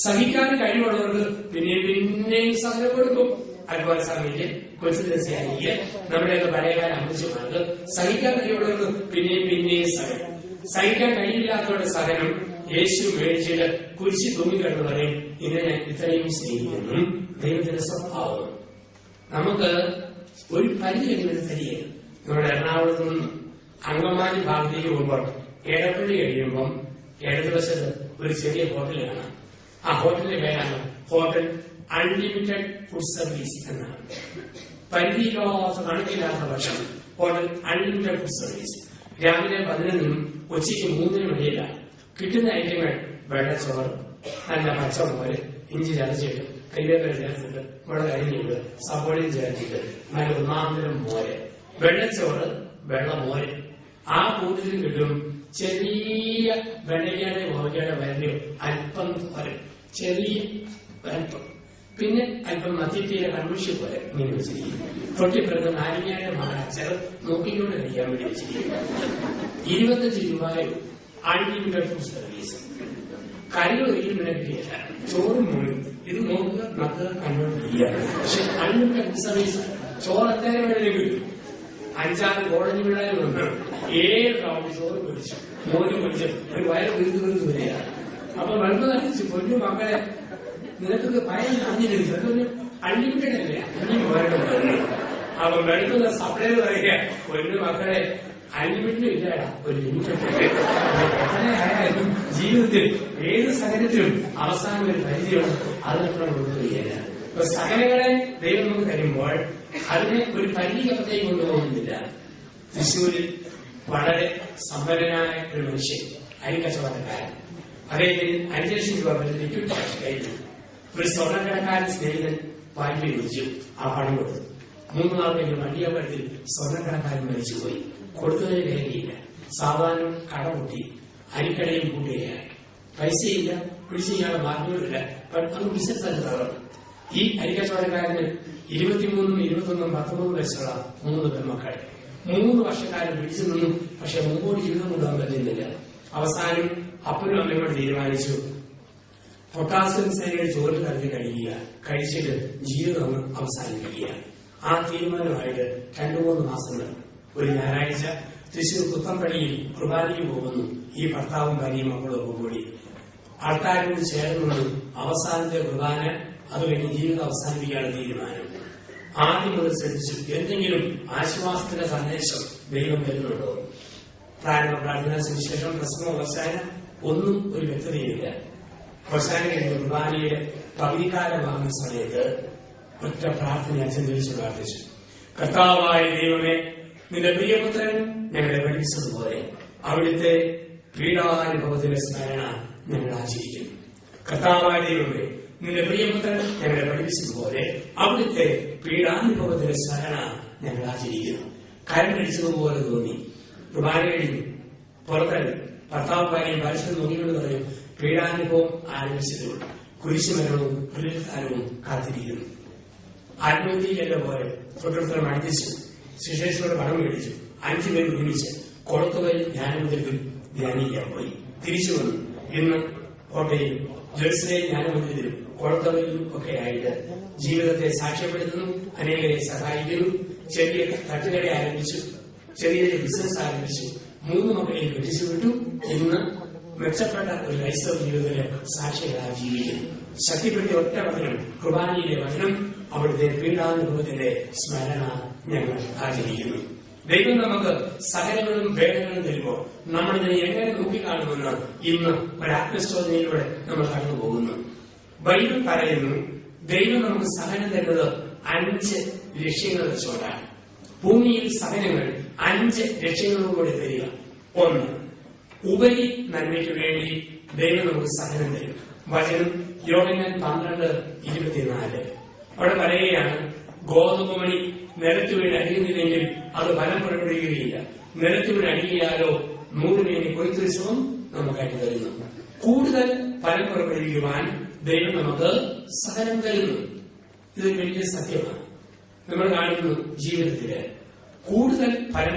സഹിക്കാൻ കഴിവുള്ളവർക്ക് പിന്നെയും സഹനം കൊടുക്കും. അതുപോലെ സമയത്ത് കൊച്ചുദശയായി നമ്മുടെയൊക്കെ പഴയകാല അമ്മച്ചമാർക്ക് സഹിക്കാൻ കഴിവുള്ളവർക്ക് പിന്നെയും സഹനം. സഹിക്കാൻ കഴിയില്ലാത്തവരുടെ സഹനം യേശു മേടിച്ചിട്ട് കുരിശി തൂങ്ങിക്കിടന്ന് പറയും, ഇതിനെ ഇത്രയും സ്നേഹിക്കുന്നു. ദൈവത്തിന്റെ സ്വഭാവം നമുക്ക് ഒരു പരിധി എങ്ങനെ തരികയാണ്. നമ്മുടെ എറണാകുളത്ത് നിന്നും അങ്കമാലി ഭാഗത്തേക്ക് പോകുമ്പോൾ ഏടപ്പള്ളി കഴിയുമ്പം ഇടതുവശത്ത് ഒരു ചെറിയ ഹോട്ടലാണ്. ആ ഹോട്ടലിന്റെ പേരാണ് ഹോട്ടൽ അൺലിമിറ്റഡ് ഫുഡ് സർവീസ് എന്നാണ്. പരിധിയില്ലാത്ത കണക്കില്ലാത്ത ഭക്ഷണം, ഹോട്ടൽ അൺലിമിറ്റഡ് ഫുഡ് സർവീസ്. രാവിലെ 11-നും ഉച്ചയ്ക്ക് 3-നും ഇടയിലാണ് കിട്ടുന്ന ഐറ്റങ്ങൾ. വെള്ളച്ചോറ്, നല്ല പച്ചമോര്, ഇഞ്ചി ചതച്ചിട്ട്, കരിവേപ്പില ചേർത്തിട്ട്, മുളക് അരിഞ്ഞിട്ട്, സവോളയും ചേർത്തിട്ട്, നല്ല ഒന്നാന്തരം മോര്. വെള്ളച്ചോറ്, വെള്ളമോര്. ആ കൂട്ടത്തിൽ കിട്ടും ചെറിയ വെള്ളയ്ക്കയുടെ മോഹയ്ക്കയുടെ വരണ്ടയോ അല്പം തോരൻ, ചെറിയ അല്പം, പിന്നെ അല്പം മത്തിപ്പീര കൺമുഷി പോലെ ഇങ്ങനെ വെച്ചിരിക്കും. തൊട്ടിപ്പുറത്ത് നാരങ്ങയുടെ മാടച്ചർ നോക്കിക്കൊണ്ട് കഴിക്കാൻ വേണ്ടി വെച്ചിരിക്കും. 25 രൂപയും അൺലിമിറ്റഡ് ഫുഡ് സർവീസ്. കറികൾ ഒരിക്കലും പിന്നെ കിട്ടിയല്ല, ചോറും മുഴുവൻ. ഇത് നോക്കുക, നക്കുക, കൺവേർട്ട് ചെയ്യുക. പക്ഷെ അൺലിമിറ്റഡ് ഫുഡ് സർവീസ് ചോറ് എത്ര വേണമെങ്കിലും കിട്ടും. 5-6 കോളേജ് പിള്ളേരുണ്ട്, 7 റൗണ്ട് ചോറ് പൊരിച്ചു, മോര് പൊരിച്ചു, ഒരു വയറ് വീർത്ത് വരിക. അപ്പൊ വെള്ളം നനച്ച് പൊന്നു മക്കളെ, നിനക്കൊക്കെ ഭയം അറിഞ്ഞില്ല, അൺലിമിറ്റഡ് അല്ലേ, ഇനി വേറെ. അപ്പൊ വെളുക്കുന്ന സപ്ലൈ പറയുക, പൊന്നു മക്കളെ അൺലിമിറ്റഡ് ഇല്ലടാ, ഒരു ലിമിറ്റഡ്. എത്രയായാലും ജീവിതത്തിൽ ഏത് സഹനത്തിലും അവസാനം ഒരു പരിധിയാണ്, അതിനപ്പുറം കൊണ്ടുപോയില്ല. അപ്പൊ സഹനങ്ങളെ ദൈവം നമുക്ക് തരുമ്പോൾ അതിനെ ഒരു പരിധിക്കപ്പുറത്തേക്ക് കൊണ്ടുപോകുന്നില്ല. തൃശ്ശൂരിൽ വളരെ സമ്പന്നനായ ഒരു മനുഷ്യൻ, അരിക്കച്ചവടക്കാരൻ, അദ്ദേഹത്തിന് 5 ലക്ഷം രൂപ ലിക്വിഡ് ക്യാഷ് കഴിഞ്ഞു. ഒരു സ്വർണ്ണക്കടക്കാരൻ സ്നേഹിതൻ വായ്പ ചോദിച്ചു, ആ പണം കൊടുത്തു. 3 നാൾ കഴിഞ്ഞ് വണ്ടിയമ്പലത്തിൽ സ്വർണ്ണക്കടക്കാരൻ മരിച്ചുപോയി. കൊടുത്തതിന് കയറിയില്ല. സാധാരണ കട പൊട്ടി, അരിക്കടയും കൂട്ടുകയായി. പൈസയില്ല, പിടിച്ചു ചെയ്യാനുള്ള മാർഗങ്ങളില്ല. അന്ന് ബിസിനസ് തന്നെ തകർന്നു. ഈ അരിക്കച്ചവടക്കാരന് 23, 21, 19 വയസ്സുള്ള 3 പെൺമക്കൾ. 3 വർഷക്കാലം പിടിച്ചു നിന്നും, പക്ഷെ മുമ്പോട്ട് ജീവിതം കൊണ്ടുപോകാൻ പറ്റുന്നില്ല. അവസാനം അപ്പനും അമ്മയോട് തീരുമാനിച്ചു പൊട്ടാസ്യം സൈനൈഡ് ചോറ് കലർത്തി കഴിക്കുക, കഴിച്ചിട്ട് ജീവിതം അവസാനിപ്പിക്കുക. ആ തീരുമാനമായിട്ട് 2-3 മാസങ്ങൾ. ഒരു ഞായറാഴ്ച തൃശൂർ പുത്തമ്പള്ളിയിൽ കുർബാനയ്ക്ക് പോകുന്നു. ഈ ഭർത്താവും ഭാര്യയും മക്കളും ഒക്കെ കൂടി ആൾക്കാരോട് ചേർന്നു. അവസാനത്തെ കുർബാന, അത് കഴിഞ്ഞ് ജീവിതം അവസാനിപ്പിക്കാനുള്ള തീരുമാനം. ആദ്യം മുതൽ ശ്രദ്ധിച്ചു എന്തെങ്കിലും ആശ്വാസത്തിന്റെ സന്ദേശം ദൈവം തരുന്നുണ്ടോ. പ്രാരംഭ പ്രാർത്ഥന, സുവിശേഷം, പ്രസംഗം, അവസാനം ഒന്നും ഒരു വ്യക്തതയില്ല. അവസാനം കഴിഞ്ഞ കുർബാനയുടെ പകുതിക്കാലമാകുന്ന സമയത്ത് ഒറ്റ പ്രാർത്ഥന അച്ഛൻ തിരിച്ചു പ്രാർത്ഥിച്ചു. കർത്താവായ ദൈവമേ, നിന്റെ പ്രിയപുത്രൻ ഞങ്ങളെ പഠിപ്പിച്ചതുപോലെ അവിടുത്തെ പീഡാനുഭവത്തിന്റെ സ്മരണ ഞങ്ങൾ ആചരിക്കുന്നു. കർത്താവായ ദൈവമേ, നിന്റെ പ്രിയപുത്രൻ ഞങ്ങളെ പഠിപ്പിച്ചതുപോലെ അവിടുത്തെ പീഡാനുഭവത്തിന്റെ സ്മരണ ഞങ്ങൾ ആചരിക്കുന്നു. കരമടിച്ചതുപോലെ തോന്നി. കുർബാന കഴിഞ്ഞു, പുറത്തിറങ്ങി. ഭർത്താവ് ഭാര്യയും പരസ്പരം നോക്കിക്കൊണ്ട് പറയും, പീഡാനുഭവം ആരംഭിച്ചതുള്ളൂ, കുരിശുമരണവും പുനരുത്ഥാനവും കാത്തിരിക്കുന്നു. ആത്മഹത്യയല്ല പോലെ തൊട്ടടുത്ത മണിച്ചു. ശിശേഷനോട് പണം മേടിച്ചു. 5 പേർ ഒരുമിച്ച് കൊളത്തുകയിൽ ജ്ഞാനമന്ദിരത്തിൽ ധ്യാനിക്കാൻ പോയി. തിരിച്ചു വന്നു. ഇന്ന് കോട്ടയിലും ജെറുസലേം ജ്ഞാനമന്ദിരത്തിലും കൊളത്തുകയിലും ഒക്കെ ആയിട്ട് ജീവിതത്തെ സാക്ഷ്യപ്പെടുത്തുന്നു, അനേകരെ സഹായിക്കുന്നു. ചെറിയ തട്ടുകട ആരംഭിച്ചു, ചെറിയ ബിസിനസ് ആരംഭിച്ചു. 3 മക്കളെയും കെട്ടിച്ചുവിട്ടു. ഇന്ന് മെച്ചപ്പെട്ട ഒരു ക്രൈസ്തവ ജീവിതത്തിലെ സാക്ഷികളായി ജീവിക്കുന്നു. ശക്തിപ്പെടുത്തിയ ഒറ്റ വചനം, കുർബാനയിലെ വചനം, അവിടുത്തെ പീഡാനുഭവത്തിന്റെ സ്മരണ ഞങ്ങൾ ആചരിക്കുന്നു. ദൈവം നമുക്ക് സകലങ്ങളും വേദനകളും തരുമ്പോൾ നമ്മളിതിനെ എങ്ങനെ നോക്കിക്കാണുമെന്ന് ഇന്ന് ഒരാത്മശോധനയിലൂടെ നമ്മൾ കടന്നു പോകുന്നു. ബൈബിൾ പറയുന്നു, ദൈവം നമുക്ക് സഹനം തരുന്നത് 5 ലക്ഷ്യങ്ങൾ വെച്ചുകൊണ്ടാണ്. ഭൂമിയിൽ സഹനങ്ങൾ 5 ലക്ഷ്യങ്ങളോടുകൂടി തരിക. 1, ഉപരി നന്മയ്ക്ക് വേണ്ടി ദൈവം നമുക്ക് സഹനം തരും. വചനം യോഹന്നാൻ 12:24. അവിടെ പറയുകയാണ്, ഗോതമ്പ് മണി നിലത്ത് വീണ് അടിയുന്നില്ലെങ്കിൽ അത് ഫലം പുറപ്പെടുകയില്ല. നിലത്ത് വീണ് അടിയാലോ 100 മേനി കൊയ്ത്തുത്സവം നമുക്കായിട്ട് തരുന്നു. കൂടുതൽ ഫലം പുറപ്പെടുവിക്കുവാൻ ദൈവം നമുക്ക് സഹനം തരുന്നു. ഇതൊരു വലിയ സത്യമാണ്. നമ്മൾ കാണുന്നു ജീവിതത്തില് കൂടുതൽ ഫലം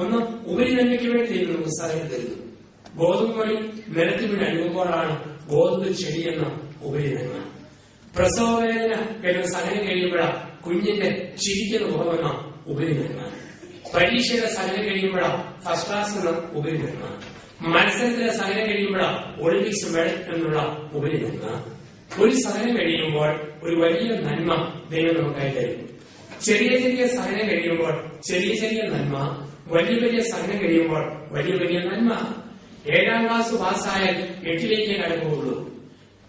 ഒന്ന് ഉപരി നന്മയ്ക്ക് വേണ്ടി ദൈവം നമുക്ക് സഹനം തരുന്നു. ഗോതമ്പ് മണി നിലത്ത് വീണ് അടിയുമ്പോഴാണ് ഗോതമ്പ് ചെടിയെന്ന ഉപരി നന്മ. പ്രസവവേദന എന്ന സഹനം കഴിയുമ്പോഴാണ് കുഞ്ഞിന്റെ ചിരിക്കുന്ന മുഖമെന്ന ഉപരി നന്മ. പരീക്ഷയുടെ സഹനം കഴിയുമ്പോഴാണ് ഫസ്റ്റ് ക്ലാസ് എന്ന ഉപരി നന്മ. മത്സരത്തിലെ സഹനം കഴിയുമ്പോഴാണ് ഒളിമ്പിക്സ് മെഡൽ എന്നുള്ള ഉപരി നന്മ. ഒരു സഹനം കഴിയുമ്പോൾ ഒരു വലിയ നന്മ ദൈവം നമുക്കായി തരും. ചെറിയ ചെറിയ സഹനം കഴിയുമ്പോൾ ചെറിയ ചെറിയ നന്മ, വലിയ വലിയ സഹനം കഴിയുമ്പോൾ വലിയ വലിയ നന്മ. 7ാം ക്ലാസ് പാസ്സായാൽ 8ലേക്ക് കടക്കുകയുള്ളൂ.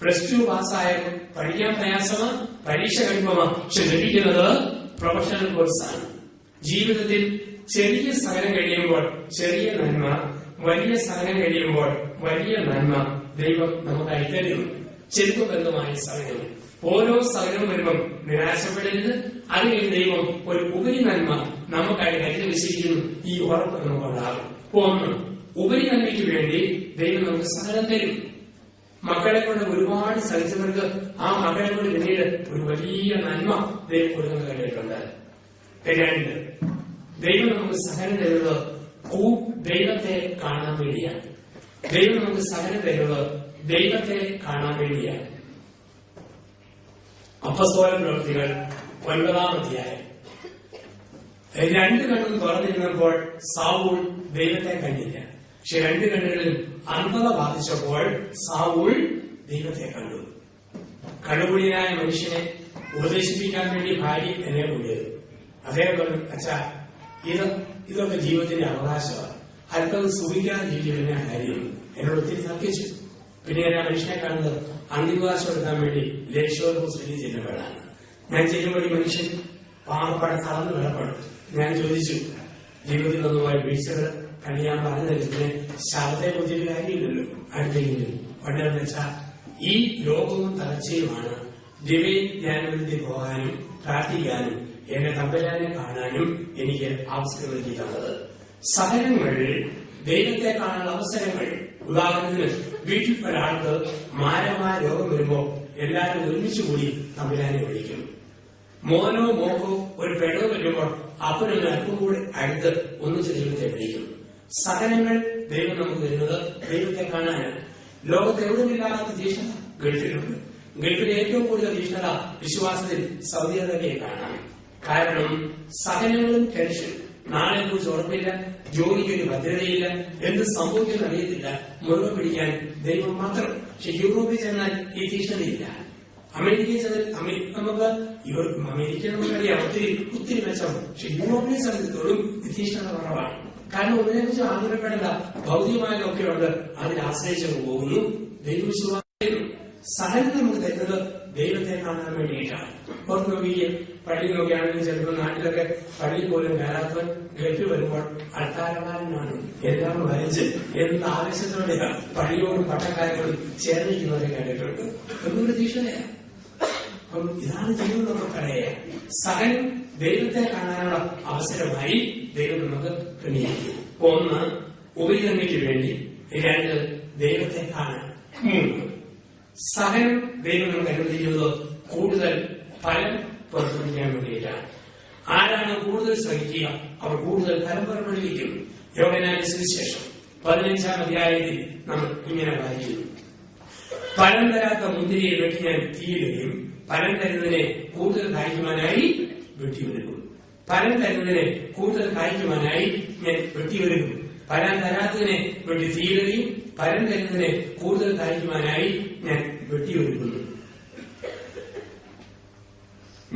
+2 പാസ്സായാൽ പഠിക്കാൻ പ്രയാസമാണ്, പരീക്ഷ കഴിയുമ്പോൾ ലഭിക്കുന്നത് പ്രൊഫഷണൽ കോഴ്സാണ്. ജീവിതത്തിൽ ചെറിയ സഹനം കഴിയുമ്പോൾ ചെറിയ നന്മ, വലിയ സഹനം കഴിയുമ്പോൾ വലിയ നന്മ ദൈവം നമുക്കായി തരുന്നു. ചെറുപ്പബന്ധമായ സഹനങ്ങൾ. ഓരോ സഹനവും വരുമ്പം നിരാശപ്പെടരുത്. അതിന് ദൈവം ഒരു ഉപരി നന്മ നമുക്കായി കരുതി വെച്ചിരിക്കുന്നു. ഈ ഉറപ്പ് നമുക്കുണ്ടാകും. 1, ഉപരി നന്മയ്ക്ക് വേണ്ടി ദൈവം നമുക്ക് സഹനം തരും. മക്കളെ കൊണ്ട് ഒരുപാട് സഹിച്ചവർക്ക് ആ മക്കളെ കൊണ്ട് പിന്നീട് ഒരു വലിയ നന്മ ദൈവം കൊടുക്കുന്നത് കണ്ടിട്ടുണ്ട്. 2, ദൈവം നമുക്ക് സഹനം തരുന്നത് ദൈവത്തെ കാണാൻ വേണ്ടിയാണ്. ദൈവം നമുക്ക് സഹനം തരുന്നത് ദൈവത്തെ കാണാൻ വേണ്ടിയാണ്. അപ്പസ്തോല പ്രവൃത്തികൾ 9-ാം അധ്യായം. 2 കണ്ണും തുറന്നിരുന്നപ്പോൾ സാവൂൾ ദൈവത്തെ കണ്ടില്ല. പക്ഷെ 2 കണ്ണുകളിലും അന്ധത ബാധിച്ചപ്പോൾ സാവൂൾ ദൈവത്തെ കണ്ടു. കടുകുടിയനായ മനുഷ്യനെ ഉപദേശിപ്പിക്കാൻ വേണ്ടി ഭാര്യ എന്നെ കൊണ്ടുവരും. അദ്ദേഹം പറഞ്ഞു, അച്ഛാ, ഇതൊക്കെ ജീവിതത്തിന്റെ അവകാശമാണ്. അല്പം സുഖിക്കാതെ ജീവിക്കുന്ന കാര്യം എന്നോട് ഒത്തിരി തർക്കിച്ചു. പിന്നെ ഞാൻ ആ മനുഷ്യനെ കാണുന്നത് അന്തിമവാസം എടുക്കാൻ വേണ്ടി ലക്ഷോർക്കും സ്ഥിതി ചെല്ലുമ്പോഴാണ്. ഞാൻ ചെല്ലുമ്പോൾ ഈ മനുഷ്യൻ പാറപ്പാടെ തളർന്ന് വിളപ്പെടും. ഞാൻ ചോദിച്ചു, ജീവിതത്തിൽ ഒന്നുമായി വീഴ്ചകൾ കണ്ടിയാൻ പറഞ്ഞതിന് ശവത്തെ കുറിച്ചൊരു കാര്യമില്ലല്ലോ. അടുത്തെങ്കിലും പണ്ടെന്ന് വെച്ചാൽ ഈ ലോകവും തളർച്ചയുമാണ് ദിവ്യ ധ്യാനത്തിൽ പോകാനും പ്രാർത്ഥിക്കാനും എന്നെ തമ്പുരാനെ കാണാനും എനിക്ക് അവസരമൊരുക്കി തന്നത്. സഹനങ്ങൾ ദൈവത്തെ കാണാനുള്ള അവസരങ്ങൾ. ഉദാഹരണത്തിന്, വീട്ടിൽ ഒരാൾക്ക് മാരമായ രോഗം വരുമ്പോൾ എല്ലാവരും ഒരുമിച്ച് കൂടി തമ്പുരാനെ വിളിക്കും. മോനോ മോക്കോ ഒരു പിഴവ് വരുമ്പോൾ അപ്പനൊന്ന് അല്പം കൂടി അടുത്ത് ഒന്നിച്ച് ദൈവത്തെ വിളിക്കും. സഹനങ്ങൾ ദൈവം നമുക്ക് തരുന്നത് ദൈവത്തെ കാണാനാണ്. ലോകത്ത് എവിടെയില്ലാത്ത തീഷ്ണത ഗൾഫിലുണ്ട്. ഗൾഫിൽ ഏറ്റവും കൂടുതൽ തീഷ്ണത വിശ്വാസത്തിൽ സൗദി അറേബ്യയെ കാണാം. കാരണം സഹനങ്ങളും ടെൻഷനും, നാളെ കുറിച്ച് ഉറപ്പില്ല, ജോലിക്കൊരു ഭദ്രതയില്ല, എന്ത് സംഭവിക്കുന്ന അറിയത്തില്ല, മുറുകെ പിടിക്കാൻ ദൈവം മാത്രം. പക്ഷെ യൂറോപ്പിൽ ചെന്നാൽ ഈ തീഷ്ണതയില്ല. അമേരിക്കയിൽ ചെന്നാൽ നമുക്ക് അമേരിക്ക നമുക്കറിയാം ഒത്തിരി മെച്ചമാണ്. പക്ഷെ യൂറോപ്പിനെ സംബന്ധിച്ചിടത്തോളം ഈ തീഷ്ണത കുറവാണ്. കാരണം ഒന്നിനെ കുറിച്ച് ആഗ്രഹപ്പെടേണ്ട ഭൗതികമായൊക്കെ ഉണ്ട്, അതിനെ ആശ്രയിച്ചു പോകുന്നു. ദൈവവിശ്വാസം സഹനം നമുക്ക് തരുന്നത് ദൈവത്തെ കാണാൻ വേണ്ടിയിട്ടാണ്. പുറത്ത് നോക്കിയ പള്ളി നോക്കിയാണെങ്കിൽ ചിലപ്പോൾ നാട്ടിലൊക്കെ പള്ളി പോലും കയറാത്തവൻ ഗൾഫിൽ വരുമ്പോൾ അൾത്താരക്കാരനാണ് എല്ലാം വരച്ച് എന്ത് ആവശ്യത്തോടെയാണ് പള്ളിയോടും പട്ടക്കാരോടും ചേർന്നിരിക്കുന്നവരെ കണ്ടിട്ടുണ്ട്. എന്നൊരു തീക്ഷണയാണ്. അപ്പം ഇതാണ് ജീവിതം നമുക്കറിയാം. സഹനം ദൈവത്തെ കാണാനുള്ള അവസരമായി ദൈവം നമുക്ക് ക്രമീകരിക്കും. ഒന്ന്, ഉപരിനന്മയ്ക്ക് വേണ്ടി. രണ്ട്, ദൈവത്തെ കാണാൻ. മൂന്ന്, സഹനം ദൈവം നമുക്ക് അനുവദിക്കുന്നത് കൂടുതൽ ഫലം പുറപ്പെടുവിക്കാൻ വേണ്ടിയിട്ടാണ്. ആരാണ് കൂടുതൽ ശ്രമിക്കുക അവർ കൂടുതൽ ഫലം പുറപ്പെടുവിക്കും. യോഹന്നാന്റെ സുവിശേഷം 15-ാം അധ്യായത്തിൽ നമ്മൾ ഇങ്ങനെ വായിക്കുന്നു: ഫലം തരാത്ത മുന്തിരിയെ വെട്ടി ഞാൻ തീയിടുകയും ഫലം തരുന്നതിനെ കൂടുതൽ കായ്ക്കുവാനായി വെട്ടിയൊരുക്കും. ഫലം തരുന്നതിനെ കൂടുതൽ കായ്ക്കുവാനായി ഞാൻ വെട്ടിയൊരുക്കും. ഫലം തരാത്തതിനെ വെട്ടി തീയിടുകയും ഫലം തരുന്നതിനെ കൂടുതൽ കായ്ക്കുവാനായി ഞാൻ വെട്ടിയൊരുക്കുന്നു.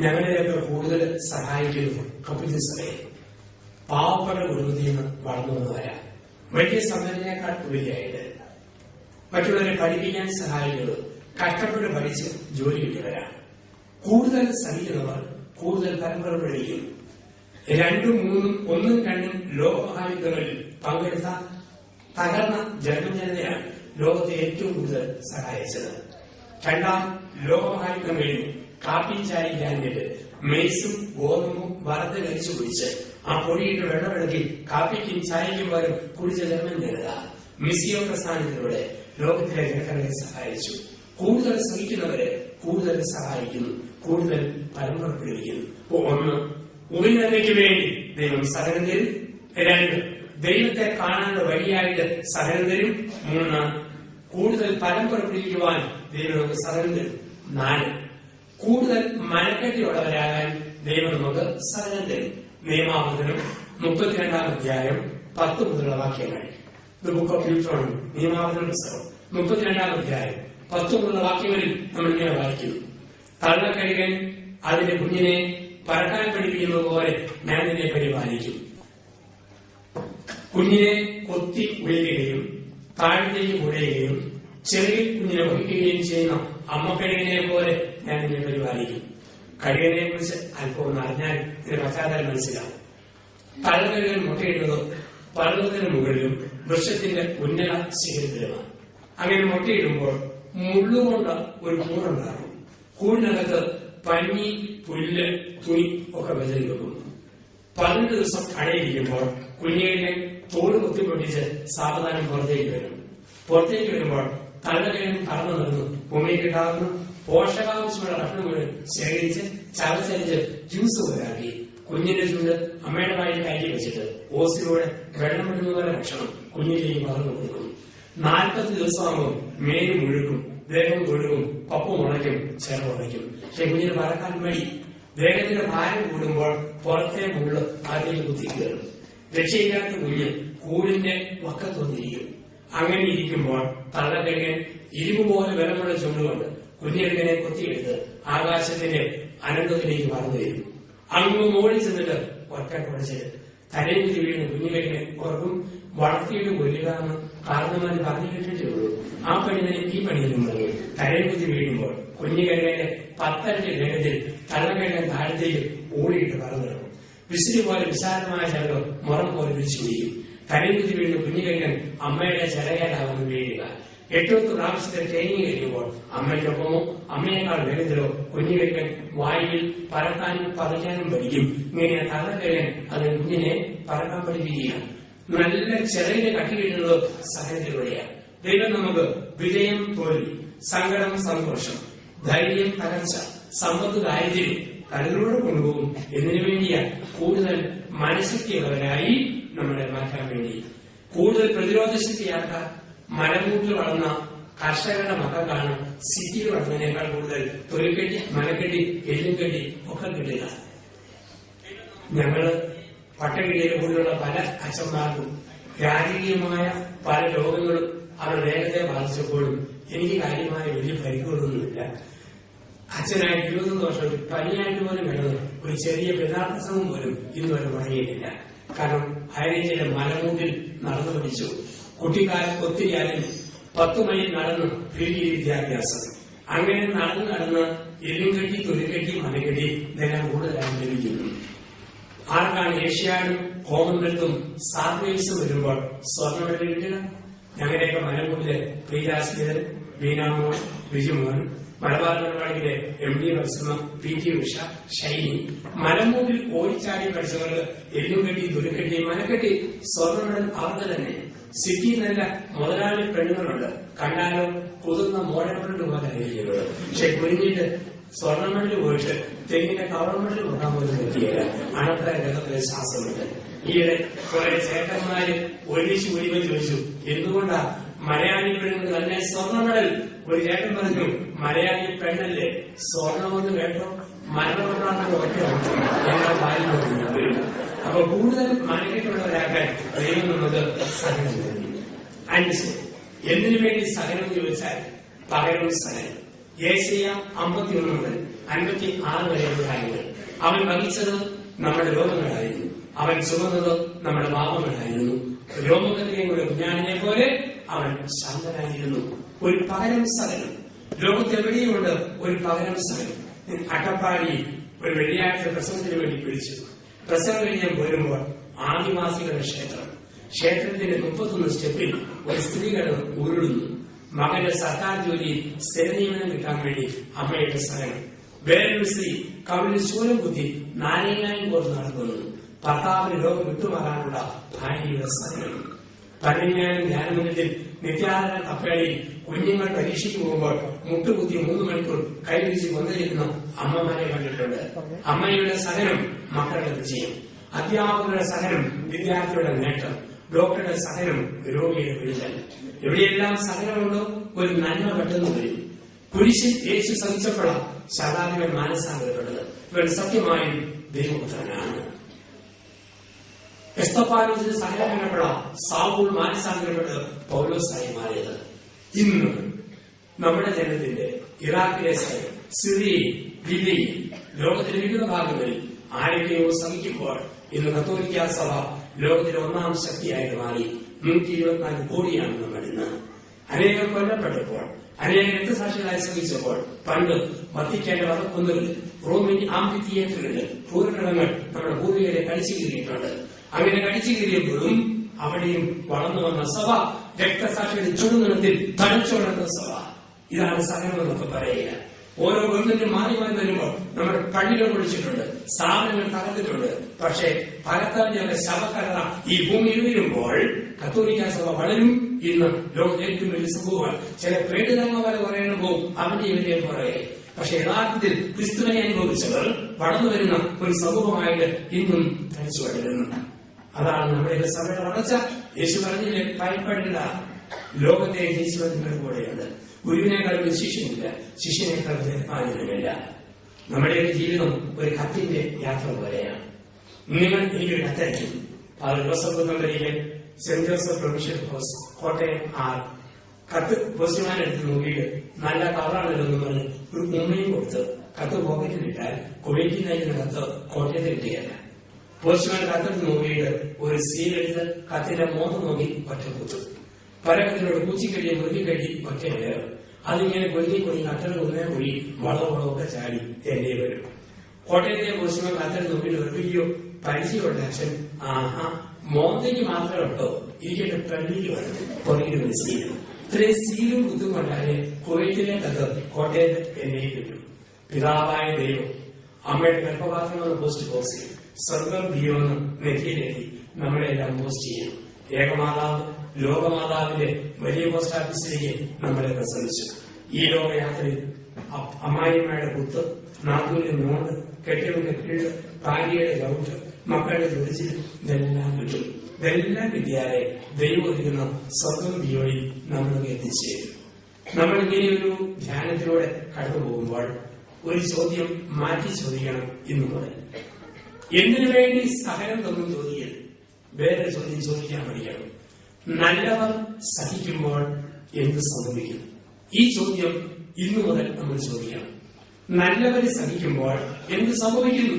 ഞങ്ങളെയൊക്കെ കൂടുതൽ സഹായിക്കുന്നു കപ്പിൽ സഭയെ. പാവപ്പെട്ട കുടുംബത്തിൽ നിന്ന് വളർന്നു വന്നവരാ. വലിയ സമ്പന്നേക്കാൾ ഉപരിയായിട്ട് മറ്റുള്ളവരെ പഠിപ്പിക്കാൻ സഹായിക്കുന്നത് കഷ്ടപ്പെട്ട് പഠിച്ച് ജോലി കിട്ടിയവരാണ്. കൂടുതൽ സഹിക്കുന്നവർ കൂടുതൽ പരമ്പര പഠിക്കും. 2, 3, 1, 2 ലോകമഹായുദ്ധങ്ങളിൽ പങ്കെടുത്ത തകർന്ന ജർമ്മൻ ജനതയാണ് ലോകത്തെ ഏറ്റവും കൂടുതൽ സഹായിച്ചത്. 2ാം ലോകമഹായുദ്ധം കഴിഞ്ഞ് കാപ്പിയും ചായയും ഇല്ലാഞ്ഞിട്ട് മെയ്സും ഗോതമ്പും വറുത്ത് കഴിച്ചു കുടിച്ച് ആ പൊടിയിട്ട് വെള്ളമെടുക്കി കാപ്പിക്കും ചായയ്ക്കും പകരം കുടിച്ച ജർമ്മൻ ജനത മിസിയോ പ്രസ്ഥാനത്തിലൂടെ ലോകത്തിലെ ജനങ്ങളെ സഹായിച്ചു. കൂടുതൽ സഹിക്കുന്നവരെ കൂടുതൽ സഹായിക്കുന്നു, കൂടുതൽ പരമ്പര പിടിക്കുന്നു. ഒന്ന്, ഉപരിനന്മയ്ക്ക് വേണ്ടി ദൈവം സഹനം തരും. 2, ദൈവത്തെ കാണാനുള്ള വഴിയായിട്ട് സഹനം തരും. 3, കൂടുതൽ പരമ്പര പിടിക്കുവാൻ ദൈവം നമുക്ക് സഹനം തരും. 4, കൂടുതൽ മനക്കെട്ടിയുള്ളവരാകാൻ ദൈവം നമുക്ക് സഹനം തരും. നിയമാവർത്തനം 32-ാം അധ്യായം 10 മുതലുള്ള വാക്യങ്ങൾ. ദ ബുക്ക് ഓഫ് ഡിയൂട്രോണമി, നിയമാവർത്തന പുസ്തകം 32-ാം അധ്യായം 10 മുതലുള്ള വാക്യങ്ങളിൽ നമ്മൾ ഇങ്ങനെ വായിക്കുന്നു: തള്ളക്കഴുകൻ അതിന്റെ കുഞ്ഞിനെ പറക്കാൻ പഠിപ്പിക്കുന്നത് പോലെ ഞാൻ നിന്നെ പരിപാലിക്കും. കുഞ്ഞിനെ കൊത്തി ഉയരുകയും താഴത്തേക്ക് കുടയുകയും ചെറിയ കുഞ്ഞിനെ വഹിക്കുകയും ചെയ്യുന്ന അമ്മക്കഴുകനെ പോലെ ഞാൻ നിന്നെ പരിപാലിക്കും. കഴുകനെ കുറിച്ച് അല്പം ഒന്ന് അറിഞ്ഞാൽ ഇതിന്റെ പശ്ചാത്തലം മനസ്സിലാവും. തള്ളക്കഴുകൻ മുട്ടയിടുന്നത് പർവ്വതത്തിന് മുകളിലും വൃക്ഷത്തിന്റെ ഉന്നത ശിഖരത്തിലുമാണ്. അങ്ങനെ മുട്ടയിടുമ്പോൾ മുള്ളുകൊണ്ട് ഒരു കൂടുണ്ടാകും. കൂടിനകത്ത് പഞ്ഞി, പുല്ല്, തുണി ഒക്കെ വിതറി വെക്കും. 12 ദിവസം അടയിരിക്കുമ്പോൾ കുഞ്ഞുകഴുകൻ തോട് കുത്തിപ്പൊട്ടിച്ച് സാവധാനം പുറത്തേക്ക് വരും. പുറത്തേക്ക് വരുമ്പോൾ തള്ളക്കഴുകൻ പറന്നു നടന്നു ഭൂമിയിൽ കിട്ടാവുന്ന പോഷകാംശമുള്ള ഭക്ഷണം മുഴുവൻ ശേഖരിച്ച് ചവച്ചരിച്ച് ജ്യൂസ് പോലാക്കി കുഞ്ഞിന്റെ ചൂട് അമ്മയുടെ വായിൽ കയറ്റി വെച്ചിട്ട് ഓസിലൂടെ വെള്ളം വിടുന്ന പോലെ ഭക്ഷണം കുഞ്ഞിലേക്ക് പകർന്നു കൊടുക്കും. 40 ദിവസമാകുമ്പോൾ മേല് മുഴുക്കും, ദേഹം ഒഴുകും, പപ്പു മുളയ്ക്കും, ചേർന്ന് ഉടയ്ക്കും. പക്ഷെ കുഞ്ഞിന് പറക്കാൻ മടി. ദേഹത്തിന്റെ ഭാരം കൂടുമ്പോൾ പുറത്തെ മുള്ള് ആദ്യം കുത്തിക്കയറും. രക്ഷയില്ലാത്ത കുഞ്ഞ് കൂടിന്റെ വക്കത്തൊന്നിരിക്കും. അങ്ങനെ ഇരിക്കുമ്പോൾ തള്ളക്കഴുകൻ ഇരുമ്പ് പോലെ ബലമുള്ള ചുണ്ടുകൊണ്ട് കുഞ്ഞെഴുകനെ കൊത്തിയെടുത്ത് ആകാശത്തിന്റെ അനന്തത്തിലേക്ക് പറന്നു തരും. അങ്ങ് മോടി ചെന്നിട്ട് ഒറ്റ കുഴച്ചിട്ട് തലയിൽ കുത്തി വീഴുന്ന കുഞ്ഞുകഴുകനെ ഓർക്കും. വളർത്തിയിട്ട് കൊല്ലുകയെന്ന് കാരണന്മാര് പറഞ്ഞു കേട്ടിട്ടേ ഉള്ളൂ. ആ പണി തന്നെ ഈ പണിയിലും പറഞ്ഞു. തലയിൽ കുത്തി വീഴുമ്പോൾ കുഞ്ഞുകഴുകന്റെ 10 അടി വേഗത്തിൽ തള്ളക്കഴുകൻ താഴത്തേക്ക് ഓടിയിട്ട് പറന്നിടും. വിസിരി പോലെ വിശാലമായ ചിലവ് മുറം പോലെ വിരിച്ചു പിടിക്കും. തലയിൽ കുത്തി വീഴുന്ന കുഞ്ഞുകഴുകൻ അമ്മയുടെ ചിറകേടാവുന്ന വീഴുക. 8 പ്രാവശ്യത്തെ ട്രെയിനിങ് കഴിയുമ്പോൾ അമ്മയ്ക്കൊപ്പമോ അമ്മയേക്കാൾ വേഗത്തിലോ കുഞ്ഞുകഴുകൻ വായിൽ പറക്കാനും പതയ്ക്കാനും പഠിക്കും. ഇങ്ങനെ തള്ളക്കഴുകൻ അതിന് കുഞ്ഞിനെ പറക്കാൻ പഠിപ്പിക്കുകയാണ്. നല്ല ചിറകിനെ കട്ടിക്കിട്ടുന്നത് സഹനത്തിലൂടെയാണ്. ദൈവം നമുക്ക് വിജയം, തോൽവി, സങ്കടം, സന്തോഷം, ധൈര്യം, തകർച്ച, സമ്പത്ത്, ദാരിദ്ര്യം കടലിലൂടെ കൊണ്ടുപോകും. എന്നതിനു വേണ്ടിയാ കൂടുതൽ മനഃശക്തിയുള്ളവരായി നമ്മളെ മാറ്റാൻ വേണ്ടി. കൂടുതൽ പ്രതിരോധ ശക്തിയാക്കാൻ മലമൂട്ടിൽ വളർന്ന കർഷകരുടെ മക്കൾക്കാണ് സിറ്റിയിൽ വളർന്നതിനേക്കാൾ കൂടുതൽ തൊലിക്കെട്ടി, മനക്കെട്ടി, എല്ലുംകെട്ടി ഒക്കെ കിട്ടുക. ഞങ്ങള് പട്ടക്കിടിയിൽ കൂടിയുള്ള പല അച്ഛന്മാർക്കും രാജകീയമായ പല രോഗങ്ങളും അവരുടെ ദേഹത്തെ ബാധിച്ചപ്പോഴും എനിക്ക് കാര്യമായ വലിയ പരിക്കുകളൊന്നുമില്ല. അച്ഛനായിട്ട് 20 വർഷം പനിയായിട്ട് പോലും കിടന്ന് ഒരു ചെറിയ പിതാപ്രസവം പോലും ഇന്നുവരെ മുടങ്ങിയിട്ടില്ല. കാരണം ഹൈറേഞ്ചിലെ മലമൂട്ടിൽ നടന്നു പഠിച്ചു. കുട്ടിക്കാലം ഒത്തിരി അറിഞ്ഞു. 10 മൈൽ നടന്നു PG വിദ്യാഭ്യാസം. അങ്ങനെ നടന്ന് എല്ലും കെട്ടി, തൊലിക്കെട്ടി, മനക്കെട്ടി ഇതെല്ലാം കൂടുതലായി ലഭിക്കുന്നു. ആർക്കാണ് ഏഷ്യാഡും കോമൺവെൽത്തും സാർവേസും വരുമ്പോൾ സ്വർണ്ണ മെഡൽ കിട്ടുക? ഞങ്ങളുടെയൊക്കെ മലമൂട്ടിലെ പ്രീരാസ്മീതൻ, ബീനാമോൻ, ബിജുമോൻ, മലബാർ പരിപാടിയിലെ MD നരസിംഹ, PT ഉഷ, ഷൈനി, മലമൂട്ടിൽ ഓടിച്ചാടി പഠിച്ചവർക്ക് എല്ലും കെട്ടി, തൊലിക്കെട്ടി, മനക്കെട്ടി സ്വർണ്ണ മെഡൽ അവർക്ക് തന്നെ. സിറ്റിയിൽ നല്ല മുതലാളി പെണ്ണുങ്ങളുണ്ട്. കണ്ടാലോ കുതിർന്ന മോഡലുകളുടെ പോലെ ആയിരിക്കുന്നത്. പക്ഷെ കുനിഞ്ഞിട്ട് സ്വർണ്ണ മെഡൽ പോയിട്ട് തെങ്ങിന്റെ കവർ മെഡൽ കൊടുക്കാൻ പോലും പറ്റിയില്ല. അണത്ര ഗ്രഹത്തിലെ ശ്വാസമുണ്ട്. ഈയിടെ കുറെ ചേട്ടന്മാര് ഒരുമിച്ച് ചോദിച്ചു, എന്തുകൊണ്ടാ മലയാളി പെണ്ണുങ്ങൾ തന്നെ സ്വർണ്ണ മെഡൽ? ഒരു ചേട്ടൻ പറഞ്ഞു, മലയാളി പെണ്ണല്ലേ സ്വർണ്ണമെന്ന് കേട്ടോ, മരണമുണ്ടാകുന്ന ഒറ്റ ഞങ്ങൾ വായി നോക്കുന്നു. അപ്പൊ കൂടുതൽ മനക്കെട്ടുള്ളവരാക്കാൻ ദൈവം നമുക്ക് സഹനം തരുന്നു. എന്തിനു വേണ്ടി സഹനം ചോദിച്ചാൽ പകരം സഹനം. യേശയ്യ 51 മുതൽ 56 വരെയുള്ള കാര്യങ്ങൾ. അവൻ വഹിച്ചത് നമ്മുടെ രോഗങ്ങളായിരുന്നു, അവൻ ചുമന്നത് നമ്മുടെ പാപങ്ങളായിരുന്നു. രോഗകത്തിലെ കുഞ്ഞാണിനെ പോലെ അവൻ ശാന്തനായിരുന്നു. ഒരു പകരം സഹനം ലോകത്തെവിടെയുമുണ്ട്. ഒരു പകരം സഹനം. അട്ടപ്പാടി ഒരു വെള്ളിയാഴ്ച പ്രസവത്തിന് വേണ്ടി പിടിച്ചു. പ്രസവം കഴിഞ്ഞാൽ പോരുമ്പോൾ ആദിവാസികളുടെ ക്ഷേത്രത്തിന്റെ 31 സ്റ്റെപ്പിൽ ഒരു സ്ത്രീ കിടന്ന് ഉരുളുന്നു. മകന്റെ സർക്കാർ ജോലിയിൽ സ്ഥിരനിയമനം കിട്ടാൻ വേണ്ടി അമ്മയുടെ സഹനം. വേറൊരു സ്ത്രീ കവിളിൽ ശൂലം കുത്തി നാരങ്ങായും കോർത്ത് നടക്കുന്നു. ഭർത്താവിന് രോഗം വിട്ടുമാറാനുള്ള ഭാര്യയുടെ സഹനം. പതിനെങ്ങാനും ധ്യാനമന്ദിരത്തിൽ നിത്യാനന്ദ കപ്പേളയിൽ കുഞ്ഞുങ്ങൾ പരീക്ഷയ്ക്ക് പോകുമ്പോൾ മുട്ടുകുത്തി 3 മണിക്കൂർ കൈവിരിച്ച് കൊന്നിരിക്കുന്ന അമ്മമാരെ കണ്ടിട്ടുണ്ട്. അമ്മയുടെ സഹനം മക്കളുടെ വിജയം, അധ്യാപകരുടെ സഹനം വിദ്യാർത്ഥിയുടെ നേട്ടം, ഡോക്ടറുടെ സഹനം രോഗിയുടെ വിടുതൽ. എവിടെയെല്ലാം സഹനമുണ്ടോ ഒരു നന്മ പെട്ടെന്ന് വരും. കുരിശിൽ യേശു സഹിച്ചപ്പോഴാണ് ശതാധിപൻ മാനസാന്തരപ്പെട്ടത്. ഇവൻ സത്യമായും ദൈവപുത്രനാണ്. എസ്തഫാനോസിന് സഹനം കണ്ടപ്പോഴാണ് സാവൂൾ മാനസാന്തരപ്പെട്ട് പൗലോസായി മാറിയത്. ഇന്ന് നമ്മുടെ ജനത്തിന്റെ ഇറാഖിലെ സൈന്യം, സിറിയയിൽ, ലിബിയയിൽ, ലോകത്തിന്റെ വിവിധ ഭാഗങ്ങളിൽ ആരൊക്കെയോ ശ്രമിക്കുമ്പോൾ ഇന്ന് കത്തോലിക്ക സഭ ലോകത്തിലെ 1ാം ശക്തിയായി മാറി. 124 കോടിയാണ് നമ്മൾ ഇന്ന്. അനേകം കൊല്ലപ്പെട്ടപ്പോൾ, അനേകം രക്തസാക്ഷികളായി ശ്രമിച്ചപ്പോൾ, പണ്ട് വത്തിക്കാന്റെ വധക്കൊന്നുകളിൽ, റോമിൻ ആംഫി തിയേറ്ററുകളിൽ ഭൂരിപടങ്ങൾ നമ്മുടെ പൂർവികരെ കടിച്ചു കീറിയിട്ടുണ്ട്. അങ്ങനെ കടിച്ചു കീറിയപ്പോഴും അവിടെയും വളർന്നു വന്ന സഭ രക്തസാക്ഷിയുടെ ചുടുനിണത്തിൽ തടച്ചുകൊള്ളുന്ന സഭ. ഇതാണ് സഹനമെന്നൊക്കെ പറയുക. ഓരോ ഗവൺമെന്റും മാറി മാറി വരുമ്പോൾ നമ്മുടെ പള്ളികൾ പൊളിച്ചിട്ടുണ്ട്, സ്ഥാപനങ്ങൾ തകർത്തിട്ടുണ്ട്. പക്ഷേ പലതരം ശവക്കലറ ഈ ഭൂമിയിൽ വീഴുമ്പോൾ കത്തോലിക്ക സഭ വളരും. ഇന്ന് ലോകത്തെ ഏറ്റവും വലിയ സംഭവമാണ്. ചില പേടിതങ്ങ പോലെ പറയുമ്പോൾ അവന്റെ ഇവരെയും പറയേ. പക്ഷെ യഥാർത്ഥത്തിൽ ക്രിസ്തുവിനെ അനുഭവിച്ചവർ വളർന്നു വരുന്ന ഒരു സമൂഹമായിട്ട് ഇന്നും തനിച്ചു വളരുന്നു. അതാണ് നമ്മുടെ സഭയുടെ വളർച്ച. യേശു പറഞ്ഞില്ലേ, ഭയപ്പെടില്ല, ലോകത്തെ ജയിച്ചവർ നിങ്ങളുടെ കൂടെയുണ്ട്. ഗുരുവിനേക്കാൾ ഒരു ശിഷ്യനില്ല, ശിഷ്യനേക്കാൾ യജമാനനില്ല. നമ്മുടെയൊക്കെ ജീവിതം ഒരു കത്തിന്റെ യാത്ര പോലെയാണ്. നിങ്ങൾ എനിക്കൊരു കത്തയക്കും. അത് Joseph Namparikkal saint Joseph provincial house, Kottayam 6. കത്ത് പോസ്റ്റ്മാനെടുത്ത് നോക്കിയിട്ട് നല്ല കവറാണല്ലോ പറഞ്ഞ് ഒരു ഉമ്മയും കൊടുത്ത് കത്ത് പോക്കറ്റിലിട്ടാൽ കുവൈറ്റിൽ നയിക്കുന്ന കത്ത് കോട്ടയത്ത് കിട്ടുകയല്ല. പോസ്റ്റ്മാൻ കത്തെടുത്ത് നോക്കിയിട്ട് ഒരു സീലെടുത്ത് കത്തിന്റെ മോന്ന് നോക്കി ഒറ്റ കുത്തും. പരകത്തിനോട് പൂച്ചിക്കടിയെ മുറുകിക്കടി ഒറ്റയിലേറും. അതിങ്ങനെ കൊരുങ്ങി കത്തകൾ ഒന്നേ കൂടി വളവളമൊക്കെ ചാടി എന്നെ വരും. കോട്ടയത്തെ പോസ്റ്റ്മാൻ കത്തെടുത്ത് നോക്കിയിട്ട് വെറുതെയോ പരിചയമുണ്ട് അച്ഛൻ. ആഹാ, മോന്തയ്ക്ക് മാത്രമേ ഉണ്ടോ, ഇരിക്കട്ടെ പള്ളിക്ക് വരട്ടെ, പുറകിൽ ഒരു സീലും. ഇത്രയും സീലും കുത്തും കൊണ്ടാലേ കുവൈറ്റിലെ കത്ത് കോട്ടയത്ത് എന്നെ കിട്ടും. പിതാവായ ദൈവം അമ്മയുടെ ഗർഭപാത്രമെന്ന് പോസ്റ്റ് ബോക്സ് ചെയ്യും. സ്വർഗം ബിയോന്ന് നെറ്റിയിലെത്തി നമ്മളെല്ലാം പോസ്റ്റ് ചെയ്യും. ഏകമാതാവ് ലോകമാതാവിന്റെ വലിയ പോസ്റ്റ് ഓഫീസിലേക്ക് നമ്മളെ പ്രസവിച്ചു. ഈ ലോകയാത്രയിൽ അമ്മായിയമ്മയുടെ കുത്ത്, നാത്തൂരിന്റെ നോണ്ട്, കെട്ടിയവന്റെ കീഴ്, ഭാര്യയുടെ ചവിട്ട്, മക്കളുടെ ജോലിച്ചിൽ, ഇതെല്ലാം കിട്ടും. ഇതെല്ലാം കിട്ടിയാലേ ദൈവം ഒരുക്കുന്ന സ്വർഗം ബിയോയിൽ നമ്മളൊക്കെ എത്തിച്ചേരും. നമ്മൾ ഇങ്ങനെയൊരു ധ്യാനത്തിലൂടെ കടന്നു പോകുമ്പോൾ ഒരു ചോദ്യം മാറ്റി ചോദിക്കണം ഇന്നു മുതൽ. എന്തിനു വേണ്ടി സഹനം തന്നു ചോദിക്കരുത്, വേറെ ചോദ്യം ചോദിക്കാൻ പഠിക്കണം. നല്ലവർ സഹിക്കുമ്പോൾ എന്ത് സംഭവിക്കും? ഈ ചോദ്യം ഇന്നു മുതൽ നമ്മൾ ചോദിക്കണം. നല്ലവര് സഹിക്കുമ്പോൾ എന്ത് സംഭവിക്കുന്നു?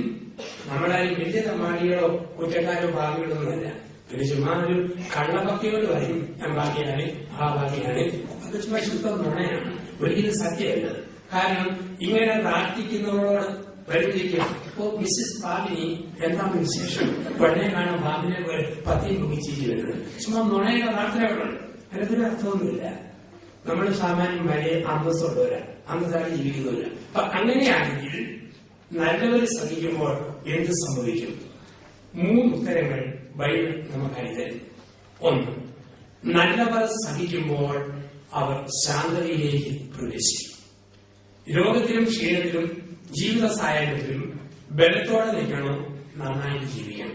നമ്മളാരും വലിയ തമ്മാടികളോ കുറ്റക്കാരോ ഭാഗ്യങ്ങളൊന്നുമല്ല. പിന്നെ ചുമ്മാ ഒരു കള്ളഭക്തിയോട് പറയും ഞാൻ ഭാഗ്യമാണ്, ആ ഭാഗ്യമാണ്, അത് ചുമ്മാ ശുദ്ധം നുണയാണ്, ഒരിക്കലും സത്യമല്ല. കാരണം ഇങ്ങനെ പ്രാർത്ഥിക്കുന്നവരോട് വരുമ്പോഴേക്കും മിസ്സസ് ഭാഗിനി എന്താണ് വിശേഷം, ഉടനെ കാണാൻ ഭാഗിനെ പോലെ പത്തിയും മുങ്ങിച്ചിരി വരുന്നത് ചുമ്മാ നുണയുടെ പ്രാർത്ഥനകളുണ്ട്. അതിനൊരു അർത്ഥമൊന്നുമില്ല. നമ്മൾ സാമാന്യം വലിയ അന്തസ്സുള്ളവരാണ്, അന്തസ്സാണ് ജീവിക്കുന്നവരാണ്. അപ്പൊ അങ്ങനെയാണെങ്കിൽ നല്ലവർ സഹിക്കുമ്പോൾ എന്ത് സംഭവിക്കും? 3 ഉത്തരങ്ങൾ ബൈബിൾ നമുക്കായി തരുന്നു. 1, നല്ലവർ സഹിക്കുമ്പോൾ അവർ ശാന്തതയിലേക്ക് പ്രവേശിക്കും. രോഗത്തിലും ക്ഷീണത്തിലും ജീവിത സായാഹ്നത്തിലും ബലത്തോടെ നിൽക്കണം, നന്നായിട്ട് ജീവിക്കണം.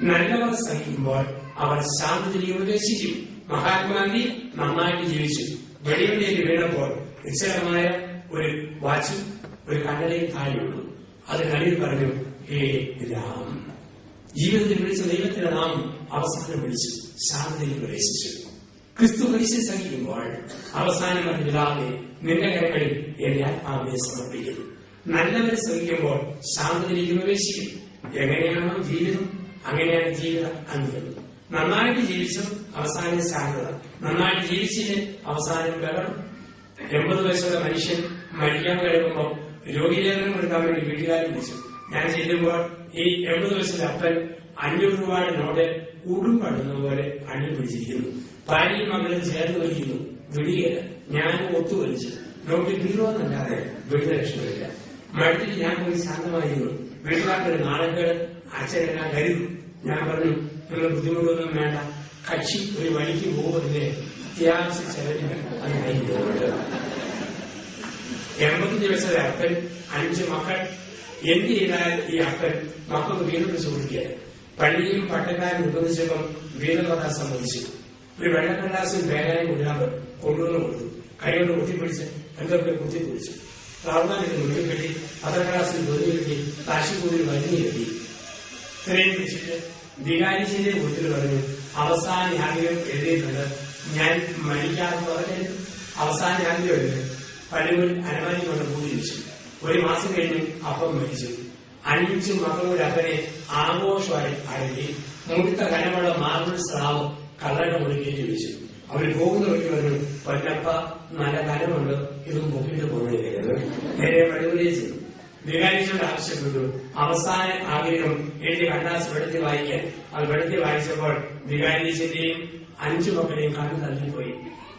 നല്ലവർ സഹിക്കുമ്പോൾ അവർ ശാന്തതയിലേക്ക് പ്രവേശിക്കും. മഹാത്മാഗാന്ധി നന്നായിട്ട് ജീവിച്ചു. വെടിയുണ്ടേക്ക് വീണപ്പോൾ നിശ്ചലമായ ഒരു വാച്ചും ഒരു കണ്ണടയും താഴെയുള്ളൂ. അത് കണ്ണിൽ പറഞ്ഞു, ഹേ രാം. ജീവിതത്തിൽ വിളിച്ച ദൈവത്തിന്റെ നാമം അവസാനം വിളിച്ചു, ശാന്തതയിൽ പ്രവേശിച്ചു. ക്രിസ്തു മരിച്ചു സഹിക്കുമ്പോൾ അവസാനം പറഞ്ഞില്ലാതെ നിന്റെ കരങ്ങളിൽ എന്റെ ആത്മാവിനെ സമർപ്പിക്കുന്നു. നല്ലവർ സഹിക്കുമ്പോൾ ശാന്തതയിലേക്ക് പ്രവേശിക്കും. എങ്ങനെയാണോ ജീവിതം അങ്ങനെയാണ് ജീവിത അന്ത്യം. നന്നായിട്ട് ജീവിച്ചു അവസാനം ശാന്തത, നന്നായിട്ട് ജീവിച്ചില്ലേ അവസാനം ബഹളം. 80 വയസ്സുള്ള മനുഷ്യൻ മരിക്കാൻ കിടക്കുമ്പോൾ രോഗിലേഖനം എടുക്കാൻ വേണ്ടി വീട്ടുകാരെ വിളിച്ചു. ഞാൻ ചെല്ലുമ്പോൾ ഈ 80 വയസ്സുള്ള അപ്പൻ 500 രൂപയുടെ നോട്ട് ഉടുമ്പടുന്ന പോലെ അണ്ണി പിടിച്ചിരിക്കുന്നു. ഭാര്യയും മകളും ചേർന്ന് വലിക്കുന്നു. വിടിയല്ല, ഞാൻ ഒത്തുവലിച്ചു. നോട്ട് തീരുവെന്നല്ലാതെ വീട്ടിലെ ലക്ഷണമില്ല. മഴത്തിൽ ഞാൻ പോയി ശാന്തമായിരുന്നു. വീട്ടുകാർക്കൊരു നാളെക്കേട് അച്ഛനെല്ലാം കരുതും. ഞാൻ പറഞ്ഞു, നിങ്ങൾ ബുദ്ധിമുട്ടൊന്നും വേണ്ട, കക്ഷി ഒരു വഴിക്ക് പോകുന്നതിന്റെ അത്യാവശ്യ ചെലവിന് അതിനായിരിക്കുന്നുണ്ട്. 85 വയസ്സുള്ള അപ്പൻ, 5 മക്കൾ. എന്ത് ചെയ്താൽ ഈ അപ്പൻ മക്കൾക്ക് വീതം വെച്ച് കൊടുക്കുക? പള്ളിയും പട്ടക്കാരും നിർബന്ധിച്ചപ്പം വീതം പറയാൻ സമ്മതിച്ചു. ഒരു വെള്ളക്കടലാസും പേരായും കൊണ്ടുവന്ന് കൊടുത്തു. കൈകൊണ്ട് കുത്തിപ്പിടിച്ച് എന്തൊക്കെ കുത്തിപ്പിടിച്ചു. പ്രാർത്ഥനയ്ക്ക് മുന്നിൽ കെട്ടി, പത്രക്കടലാസിൽ പൊതിഞ്ഞു കെട്ടി, കാശിക്കൂടിൽ വലിഞ്ഞു കെട്ടി. ഇത്രയും പിടിച്ചിട്ട് വികാരിച്ചിന്റെ വീട്ടിൽ പറഞ്ഞു, അവസാന ആഗ്രഹം എഴുതിയിട്ടുണ്ട്, ഞാൻ മരിക്കാതെ പറഞ്ഞിട്ട് അവസാന ആഗ്രഹം എഴുതി. പള്ളിയിൽ അനുമാനി കൊണ്ട് പൂജ വെച്ചു. 1 മാസം കഴിഞ്ഞ് അപ്പം മരിച്ചു. 5 മക്കളുടെ അപ്പനെ ആഘോഷമായി അടക്കി മുഴുത്ത കനമുള്ള മാർബിൾ സ്രാവ് കള്ളയുടെ മുറിക്കേറ്റി വെച്ചു. അവർ പോകുന്ന വഴി പറഞ്ഞു, പൊന്നപ്പ നല്ല കനമുണ്ട്, ഇതും പൊക്കിട്ട് പോകുന്നത് നേരെ പള്ളിയിലേക്ക്. വികാരിച്ചോട് ആവശ്യപ്പെട്ടു. അവസാന ആഗ്രഹം എഴുതി കടലാസ് വെളുത്തി വായിക്കാൻ. അത് വെളുത്തി വായിച്ചപ്പോൾ വികാരിച്ചന്റെയും 5 മക്കളെയും കണ്ണു തള്ളിപ്പോയി.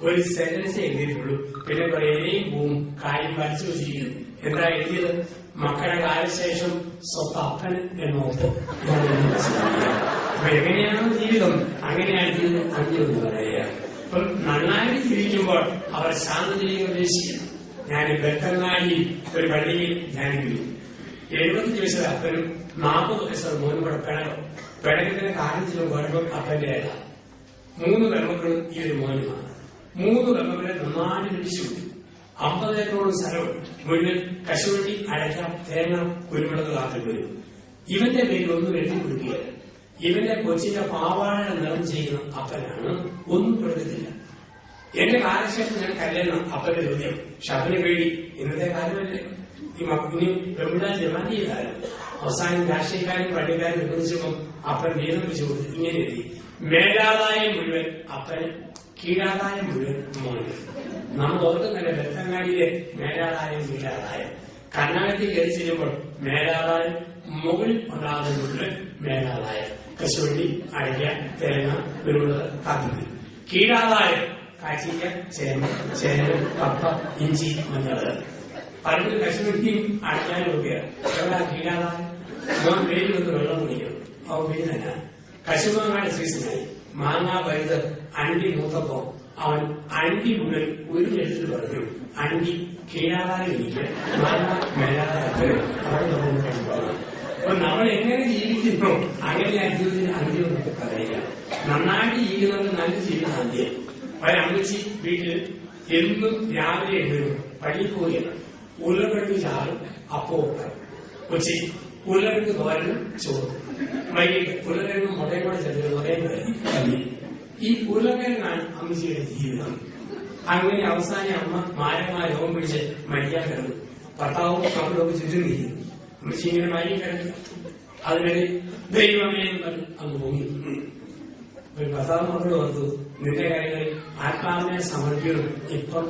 ഒരു സെന്റൻസ് എഴുതിയിട്ടുള്ളൂ. പിന്നെ കുറേയും പോവും കാര്യം വരച്ചു വെച്ചിരിക്കുന്നു. എന്താ എഴുതിയത്? മക്കളുടെ കാലശേഷം സ്വത്ത് അപ്പൻ എന്നോർത്ത്. അപ്പൊ എങ്ങനെയാണ് ജീവിതം? അങ്ങനെയാണ് ജീവിതം അന്യെന്ന് പറയുക. അപ്പം നന്നായി ജീവിക്കുമ്പോൾ അവർ ശാന്തതയിലേക്ക് പ്രവേശിക്കുന്നു. ഞാൻ ബെത്തങ്ങാടി ഒരു പള്ളിയിൽ ധ്യാനിക്കുന്നു. 75 വയസ്സുള്ള അപ്പനും 40 വയസ്സുള്ള മോനും കൂടെ പിണക്കത്തിന് കാരണത്തിലും കുഴപ്പം അപ്പന്റെ അല്ല. 3 പെൺമക്കളും ഈ ഒരു മോനുമാണ്. 3 പെൺമക്കളെ നന്നായിട്ട് പിടിച്ചു വിട്ടു. 50 ഏക്കറോളം സ്ഥലമുണ്ട്. മുഴുവൻ കശുവണ്ടി, അടയ്ക്ക, തേങ്ങ, കുരുമുളക് കാത്തിൽ വരും. ഇവന്റെ പേരിൽ ഒന്നും എഴുതി കൊടുക്കുകയല്ല. ഇവന്റെ കൊച്ചിന്റെ പാവാടയുടെ നിറം ചെയ്യുന്ന അപ്പനാണ്. ഒന്നും കൊടുക്കത്തില്ല. എന്റെ കാലശേഷം ഞാൻ കല്യാണം അപ്പന്റെ ചോദ്യം. ഷബിന് പേടി. ഇന്നത്തെ കാലമല്ലേ, ഈ ഇനി പെൺപിള്ളാൻ ഡിമാൻഡ് ചെയ്താലും അവസാനം രാഷ്ട്രീയക്കാരും പള്ളിക്കാരും നിർബന്ധിച്ചപ്പോൾ അപ്പൻ വീതം വെച്ച് കൊടുത്തു. ഇങ്ങനെ എഴുതി, മേലാദായം മുഴുവൻ അപ്പന്, കീഴാദായം മുഴുവൻ മോന്. നമ്മൾ ഓർക്കുന്നില്ല ബെത്തങ്ങാടിയിലെ മേലാദായം കീഴാദായം. കർണാടകത്തിൽ കയറി ചെല്ലുമ്പോൾ മേലാദായം മുകളിൽ ഉണ്ടാകുന്ന മുഴുവൻ മേലാദായം. കശുവണ്ടി, അടയ്ക്ക, തേങ്ങ, കുരുമുളക്, കാപ്പി. കീഴാദായം കാച്ചിക്ക, ചേന, കപ്പ, ഇഞ്ചി, മഞ്ഞൾ. പലരും കശുവണ്ടിയും അടയ്ക്കാനും ഒക്കെയാണ്. എവിടെ കീഴാദായം? മോൻ പേര് വന്ന് വെള്ളം കുടിക്കണം. അവ പേര് തന്നെ. കശുമാങ്ങാട് സീസണായി. മാങ്ങ പഴുത് അണ്ടി മൂത്തപ്പോ അവൻ അണ്ടി മുതൽ ഒരു എഴുത്തിൽ പറഞ്ഞു, അണ്ടി കീഴാദായം എനിക്ക്, മാങ്ങ മേലാദായം. അപ്പൊ നമ്മൾ എങ്ങനെ ജീവിക്കുന്നു അങ്ങനെ ആ ജീവിതത്തിന് അന്ത്യം എന്നൊക്കെ പറയുക. നന്നായിട്ട് ജീവിക്കുന്നത് നല്ല ജീവിതം അന്ത്യം. ഒരമ്മച്ചി വീട്ടിൽ എന്നും രാവിലെ എഴുതും പള്ളിയിൽ പോവുകയാണ്. ഉരുളക്കിഴങ്ങ് ചാറും അപ്പവും ഉണ്ടാകും. ഉച്ചയ്ക്ക് ഉരുളക്കിഴങ്ങ് തോരനും ചോറും. വൈകിട്ട് ഉരുളക്കിഴങ്ങ് മുട്ടയും കൂടെ ചേർത്ത് മുട്ടയും കഞ്ഞി. ഈ ഉരുളക്കിഴങ്ങാണ് അമ്മച്ചിയുടെ ജീവിതം. അങ്ങനെ അവസാനം അമ്മ മാരമായ രോഗം പിടിച്ച് മരിക്കാൻ കിടന്നു. ഭർത്താവും മക്കളൊക്കെ ചുറ്റും നിൽക്കുന്നു. അമ്മച്ചി ഇങ്ങനെ മരിക്കാൻ കിടന്നു. അതിനിടെ ദൈവമേന്ന് പറഞ്ഞ് അങ്ങ് പൊങ്ങി. ഭർത്താവ് മക്കൾ ഓർത്തു, നിന്റെ കാര്യങ്ങളിൽ ആത്മാവിനെ സമർപ്പിക്കണം. ഇപ്പം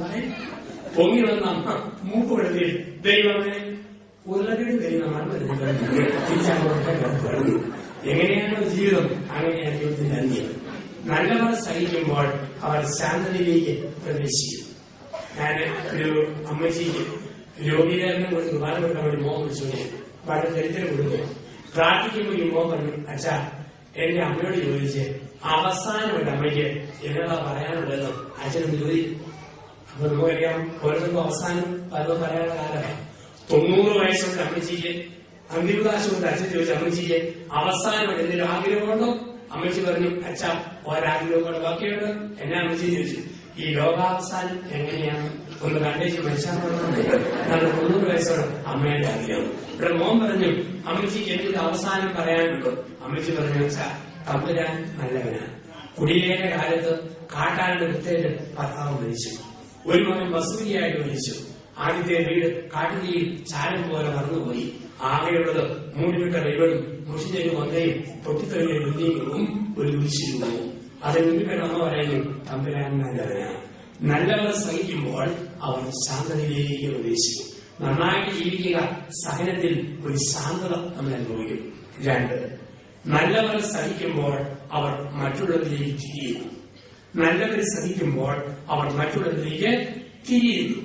പൊങ്ങി വന്ന അമ്മ മൂക്ക് പെടുത്തി, ദൈവമേ ഉരുളക്കിഴങ്ങ് കഴിയുന്ന മരണം തിരിച്ചങ്ങോട്ട് കിടന്നു. എങ്ങനെയാണ് ജീവിതം? അങ്ങനെയാണ് ജീവിതത്തിന്റെ അന്ത്യം. നല്ലവർ സഹിക്കുമ്പോൾ അവർ ശാന്തതയിലേക്ക് പ്രവേശിക്കും. ഞാൻ ഒരു അമ്മച്ചിക്ക് രോഗീകരണം കൊണ്ട് കുർബാന കൊടുക്കാൻ വേണ്ടി മോഹം വിളിച്ചു. വളരെ ദരിദ്ര കുടുംബം. പ്രാർത്ഥിക്കുമ്പോൾ ഈ മോഹം പറഞ്ഞു, അച്ഛാ എന്റെ അമ്മയോട് ചോദിച്ച് അവസാനം എന്റെ അമ്മയ്ക്ക് എന്നതാ പറയാനുള്ളത് അച്ഛനൊന്ന് ചോദിക്കും. അപ്പൊ നമുക്കറിയാം ഓരോരുത്തർക്കും അവസാനം പലതും പറയാനുള്ള കാലമാണ്. 90 വയസ്സുള്ള അമ്മച്ചിക്ക് അന്തിമദാശ കൊണ്ട് അച്ഛൻ ചോദിച്ച അമ്മച്ചിക്ക് അവസാനം എന്തെങ്കിലും ആഗ്രഹമുണ്ടോ? അമ്മച്ചി പറഞ്ഞു, അച്ഛാ ഒരാഗ്രഹം കൊണ്ട് ബാക്കിയുണ്ട്. എന്നെ അമ്മച്ചി ചോദിച്ചു, ഈ ലോകാവസാനം എങ്ങനെയാണ് ഒന്ന് കണ്ടേച്ച് മനുഷ്യ 90 വയസ്സോടെ അമ്മയുടെ ആഗ്രഹം. ഇവിടെ മോൻ പറഞ്ഞു, അമ്മച്ചിക്ക് എനിക്ക് അവസാനം പറയാനുണ്ടോ? അമ്മച്ചി പറഞ്ഞു, അച്ഛാ തമ്പുരാൻ നല്ലവനാണ്. കുടിയേറെ കാലത്ത് കാട്ടാരുടെ കുത്തേറ്റ് ഭർത്താവ് മരിച്ചു. ഒരു മകൻ വസൂരിയായിട്ട് മരിച്ചു. ആദ്യത്തെ വീട് കാട്ടുതീയിൽ ചാരം പോലെ മറന്നുപോയി. ആകെയുള്ളത് മൂടിവിട്ട റൈവളും മുഷിഞ്ഞൊരു മകയും പൊട്ടിത്തെറിയ ബിൽഡിങ്ങും ഒരു കുരിശിരൂപവും. അതിൽ മുൻപിൽ അമ്മ പറയുന്നു, തമ്പുരാൻ നല്ലവനാണ്. നല്ലവർ സഹിക്കുമ്പോൾ അവർ ശാന്തതയിലേക്ക് പ്രവേശിക്കും. നന്നായിട്ട് ജീവിക്കുക സഹനത്തിൽ ഒരു ശാന്തത നമ്മൾ അനുഭവിക്കും. 2, നല്ലവർ സഹിക്കുമ്പോൾ അവർ മറ്റുള്ളവരിലേക്ക് തിരിയുന്നു. നല്ലവർ സഹിക്കുമ്പോൾ അവർ മറ്റുള്ളവരിലേക്ക് തിരിയുന്നു.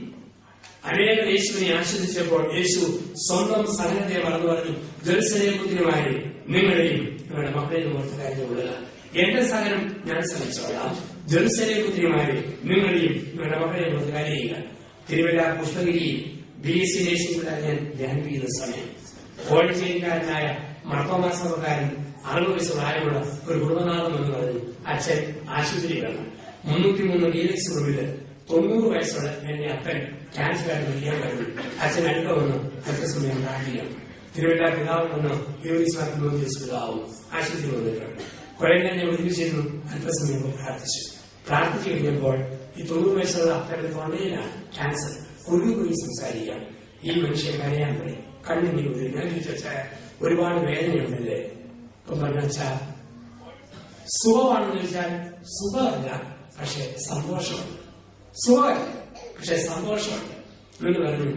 അനേകർ യേശുവിനെ ആശ്വസിച്ചപ്പോൾ യേശു സ്വന്തം സഹനത്തെ മറന്നു പറഞ്ഞു, ജെറുസലേം പുത്രിമാരെ നിങ്ങളെയും നിങ്ങളുടെ മക്കളെയും ഓർത്ത കാര്യമുള്ളത്. എന്റെ സഹനം ഞാൻ സഹിച്ചോളാം. ജെറുസലേം പുത്രിമാരെ നിങ്ങളെയും നിങ്ങളുടെ മക്കളെയും ഓർത്ത് കാര്യമില്ല. തിരുവല്ല പുഷ്പഗിരിയിൽ BSc നേഴ്സിംഗ് ഞാൻ ധ്യാനം ചെയ്യുന്ന സമയം കോഴിച്ചേരിക്കാരനായ മർത്തോമാസഭക്കാരൻ 60 വയസ്സ് പ്രായമുള്ള ഒരു കുടുംബനാഥം എന്ന് പറഞ്ഞു, അച്ഛൻ ആശുപത്രി വേണം. 303 DLX റൂമില് 90 വയസ്സുള്ള എന്റെ അപ്പൻ ക്യാൻസറായിട്ട് മരിക്കാൻ കഴിഞ്ഞു. അച്ഛൻ അടുക്ക വന്നു അല്പസമയം പ്രാർത്ഥിക്കാം. തിരുവല്ല പിതാവ് വന്നു പിതാവും ആശുപത്രി വന്നിട്ടുണ്ട്. കുറെ ഞാൻ ഒരുമിച്ചിരുന്നു. അല്പസമയം പ്രാർത്ഥിച്ചു കഴിഞ്ഞപ്പോൾ ഈ 90 വയസ്സുള്ള അപ്പന്റെ തൊണ്ടയിലാണ് ക്യാൻസർ. കുറുകുപോയി സംസാരിക്കാം. ഈ മനുഷ്യൻ കരയാൻ പറയും, കണ്ണിങ്ങനെ വരും. ഞാൻ ചോദിച്ചാൽ ഒരുപാട് വേദനയുണ്ടല്ലേ? ഇപ്പം പറഞ്ഞാൽ സുഖമാണെന്ന് ചോദിച്ചാൽ സുഖമല്ല, പക്ഷെ സന്തോഷമുണ്ട്. സുഖമല്ല, പക്ഷെ സന്തോഷമുണ്ട് എന്ന് പറഞ്ഞു.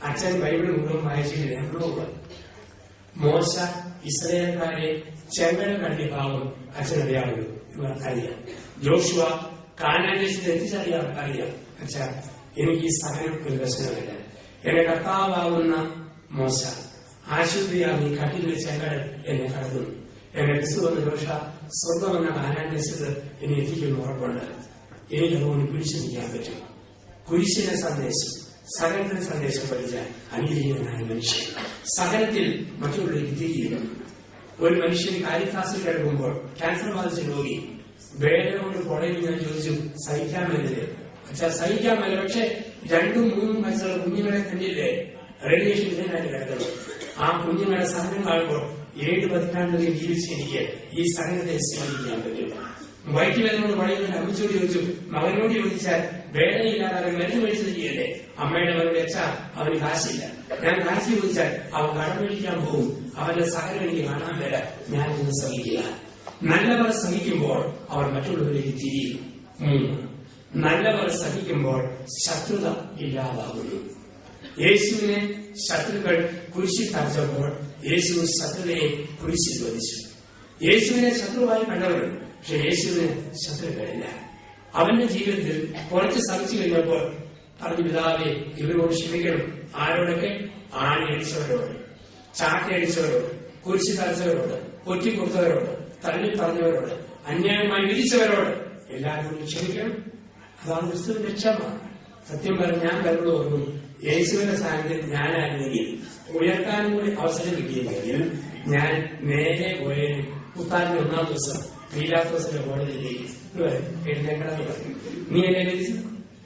അച്ഛൻ ബൈബിൾ മുഴുവൻ വായിച്ചിട്ട് ഞങ്ങളോട് മോശ ഇസ്രായേൽക്കാരെ ചെങ്കടൽ കണ്ടിയ ഭാഗം അച്ഛനറിയാവുന്നു. ഇവർക്കറിയാം. ജോഷുവ കാനാൻ ദേശത്ത് എത്തിച്ചറിയാം. അച്ഛാ എനിക്ക് ഈ സഹനം ഒരു പ്രശ്നമില്ല. എന്റെ കർത്താവാകുന്ന മോശ ആശുപത്രിയാകുന്ന ഈ കട്ടിലെ ചെങ്കടൽ എന്നെ കടന്നു. എന്നെ ക്രിസ്തു വന്ന ദോഷ സ്വർഗമെന്ന കാനാൻ ദേശത്ത് എന്നെ എത്തിക്കുന്ന ഉറപ്പുണ്ട്. എനിക്കതുകൊണ്ട് പിടിച്ചു നിൽക്കാൻ പറ്റും. കുരിശിന്റെ സന്ദേശം, സഹനത്തിന്റെ സന്ദേശം പഠിച്ച അനുഗ്രഹീതനായ മനുഷ്യൻ സഹനത്തിൽ മറ്റുള്ളവർക്ക് തിരിയുന്നു. ഒരു മനുഷ്യൻ കാരിത്താസിൽ കിടക്കുമ്പോൾ ക്യാൻസർ ബാധിച്ച രോഗി വേദന കൊണ്ട് കോളേജിൽ ഞാൻ ചോദിച്ചു, സഹിക്കാമെന്നില്ലേ? അച്ഛാ സഹിക്കാമല്ല, പക്ഷെ 2-3 വയസ്സുള്ള കുഞ്ഞുങ്ങളെ കണ്ടില്ലേ റേഡിയേഷൻ ഇതിനായിട്ട് കിടക്കുന്നത്. ആ കുഞ്ഞുങ്ങളെ സഹനം കാണുമ്പോൾ 7 പതിറ്റാണ്ടുകളിൽ ജീവിച്ച് എനിക്ക് ഈ സഹനത്തെ സ്വീകരിക്കാൻ പറ്റും. വയറ്റുവേദനോട് പറയുന്ന അമ്മച്ചോട് ചോദിച്ചു, മകനോട് ചോദിച്ചാൽ വേദനയില്ലാതെ മരുന്ന് മേടിച്ചു തരികയല്ലേ? അമ്മയുടെ മകനോട് വെച്ചാൽ അവന് കാശില്ല. ഞാൻ കാശ് ചോദിച്ചാൽ അവൻ കടം മേടിക്കാൻ പോകും. അവന്റെ സഹനം എനിക്ക് കാണാൻ വര. ഞാൻ ഇന്ന് സഹിക്കുക. നല്ലവർ സഹിക്കുമ്പോൾ അവർ മറ്റുള്ളവരിലേക്ക് തിരിയും. 3, നല്ലവർ സഹിക്കുമ്പോൾ ശത്രുത ഇല്ലാതാകുന്നു. യേശുവിനെ ശത്രുക്കൾ കുരിശിൽ തറച്ചപ്പോൾ യേശു ശത്രുതയെ കുരിശിൽ വധിച്ചു. യേശുവിനെ ശത്രുവായി കണ്ടവരുണ്ട്, പക്ഷെ യേശുവിന് ശത്രുക്കളില്ല. അവന്റെ ജീവിതത്തിൽ കുറച്ച് സഹിച്ചു കഴിഞ്ഞപ്പോൾ പറഞ്ഞു, പിതാവേ ഇവരോട് ക്ഷമിക്കണം. ആരോടൊക്കെ? ആണിയടിച്ചവരോട്, ചാട്ടയടിച്ചവരോട്, കുരിശിൽ തറച്ചവരോട്, ഒറ്റിക്കൊടുത്തവരോട്, തള്ളി പറഞ്ഞവരോട്, അന്യായമായി വിധിച്ചവരോട് എല്ലാവരോടും ക്ഷമിക്കണം. അതാണ് ക്രിസ്തുവിന്റെ ക്ഷമ. സത്യം പറഞ്ഞ് ഞാൻ കരുതുന്നു ഓർക്കും, യേശുവിന്റെ സാന്നിധ്യം ഞാനായിരുന്നെങ്കിൽ ഉയർത്താനും കൂടി അവസരം കിട്ടിയില്ലെങ്കിൽ ഞാൻ നേരെ പോയതിനും പുത്താന്റെ 1-ാം ദിവസം പീലാത്തോസിന്റെ കോടതിയിലേക്ക് എഴുന്നേക്കണമെന്ന് പറയും. നീ എന്നെ വിധിച്ചു,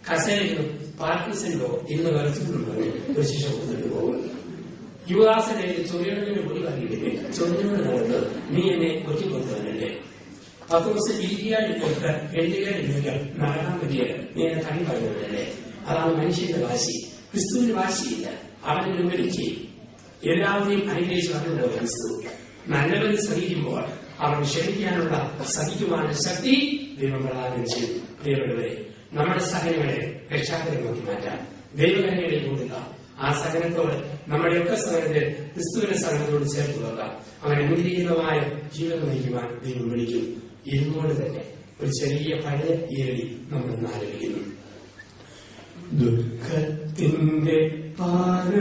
കസേരയിലും പാർക്കിൻസണിലോ ഇന്ന് വരച്ചെന്ന് പറഞ്ഞ് ഒരു ശിക്ഷ കൊടുത്തിട്ട് പോകും. യുവദാസനെ ചൊറിയണതിന് പൊടി പറയുകയെ ചൊറിഞ്ഞോട് നടന്ന് നീ എന്നെ ഒറ്റിക്കൊടുത്തവനല്ലേ? 10 ദിവസം ഇരിക്കാതെ കൊടുത്ത് എഴുതുകയില്ലെങ്കിൽ നടക്കാൻ പറ്റിയ നീ എന്നെ കണി പറഞ്ഞവനല്ലേ? അതാണ് മനുഷ്യന്റെ വാശി. ക്രിസ്തുവിന് വാശിയില്ല. അവനെ മുമ്പിലേക്ക് എല്ലാവരെയും അനുഗ്രഹിച്ച് പറഞ്ഞുപോയ ക്രിസ്തു നല്ലവരെ സഹിക്കുമ്പോൾ അവൻ ക്ഷമിക്കാനുള്ള സഹിക്കുവാനുള്ള ശക്തി ദൈവം പ്രദാനം ചെയ്തു. ദൈവങ്ങളെ നമ്മുടെ സഹനങ്ങളെ രക്ഷാകരമാക്കി മാറ്റാം. ദൈവകരങ്ങളെ കൊടുക്കുക. ആ സഹനത്തോട് നമ്മുടെയൊക്കെ സഹനത്തെ ക്രിസ്തുവിന്റെ സഹനത്തോട് ചേർത്ത് വെക്കാം. അവൻ അനുഗ്രഹീതമായ ജീവിതം നയിക്കുവാൻ ദൈവം വിളിക്കും. ഇരുന്നോട് തന്നെ ഒരു ചെറിയ പഴയ ഈരടി നമ്മൾ ഇന്ന് ആലോചിക്കുന്നു. ദുഃഖത്തിന്റെ പാന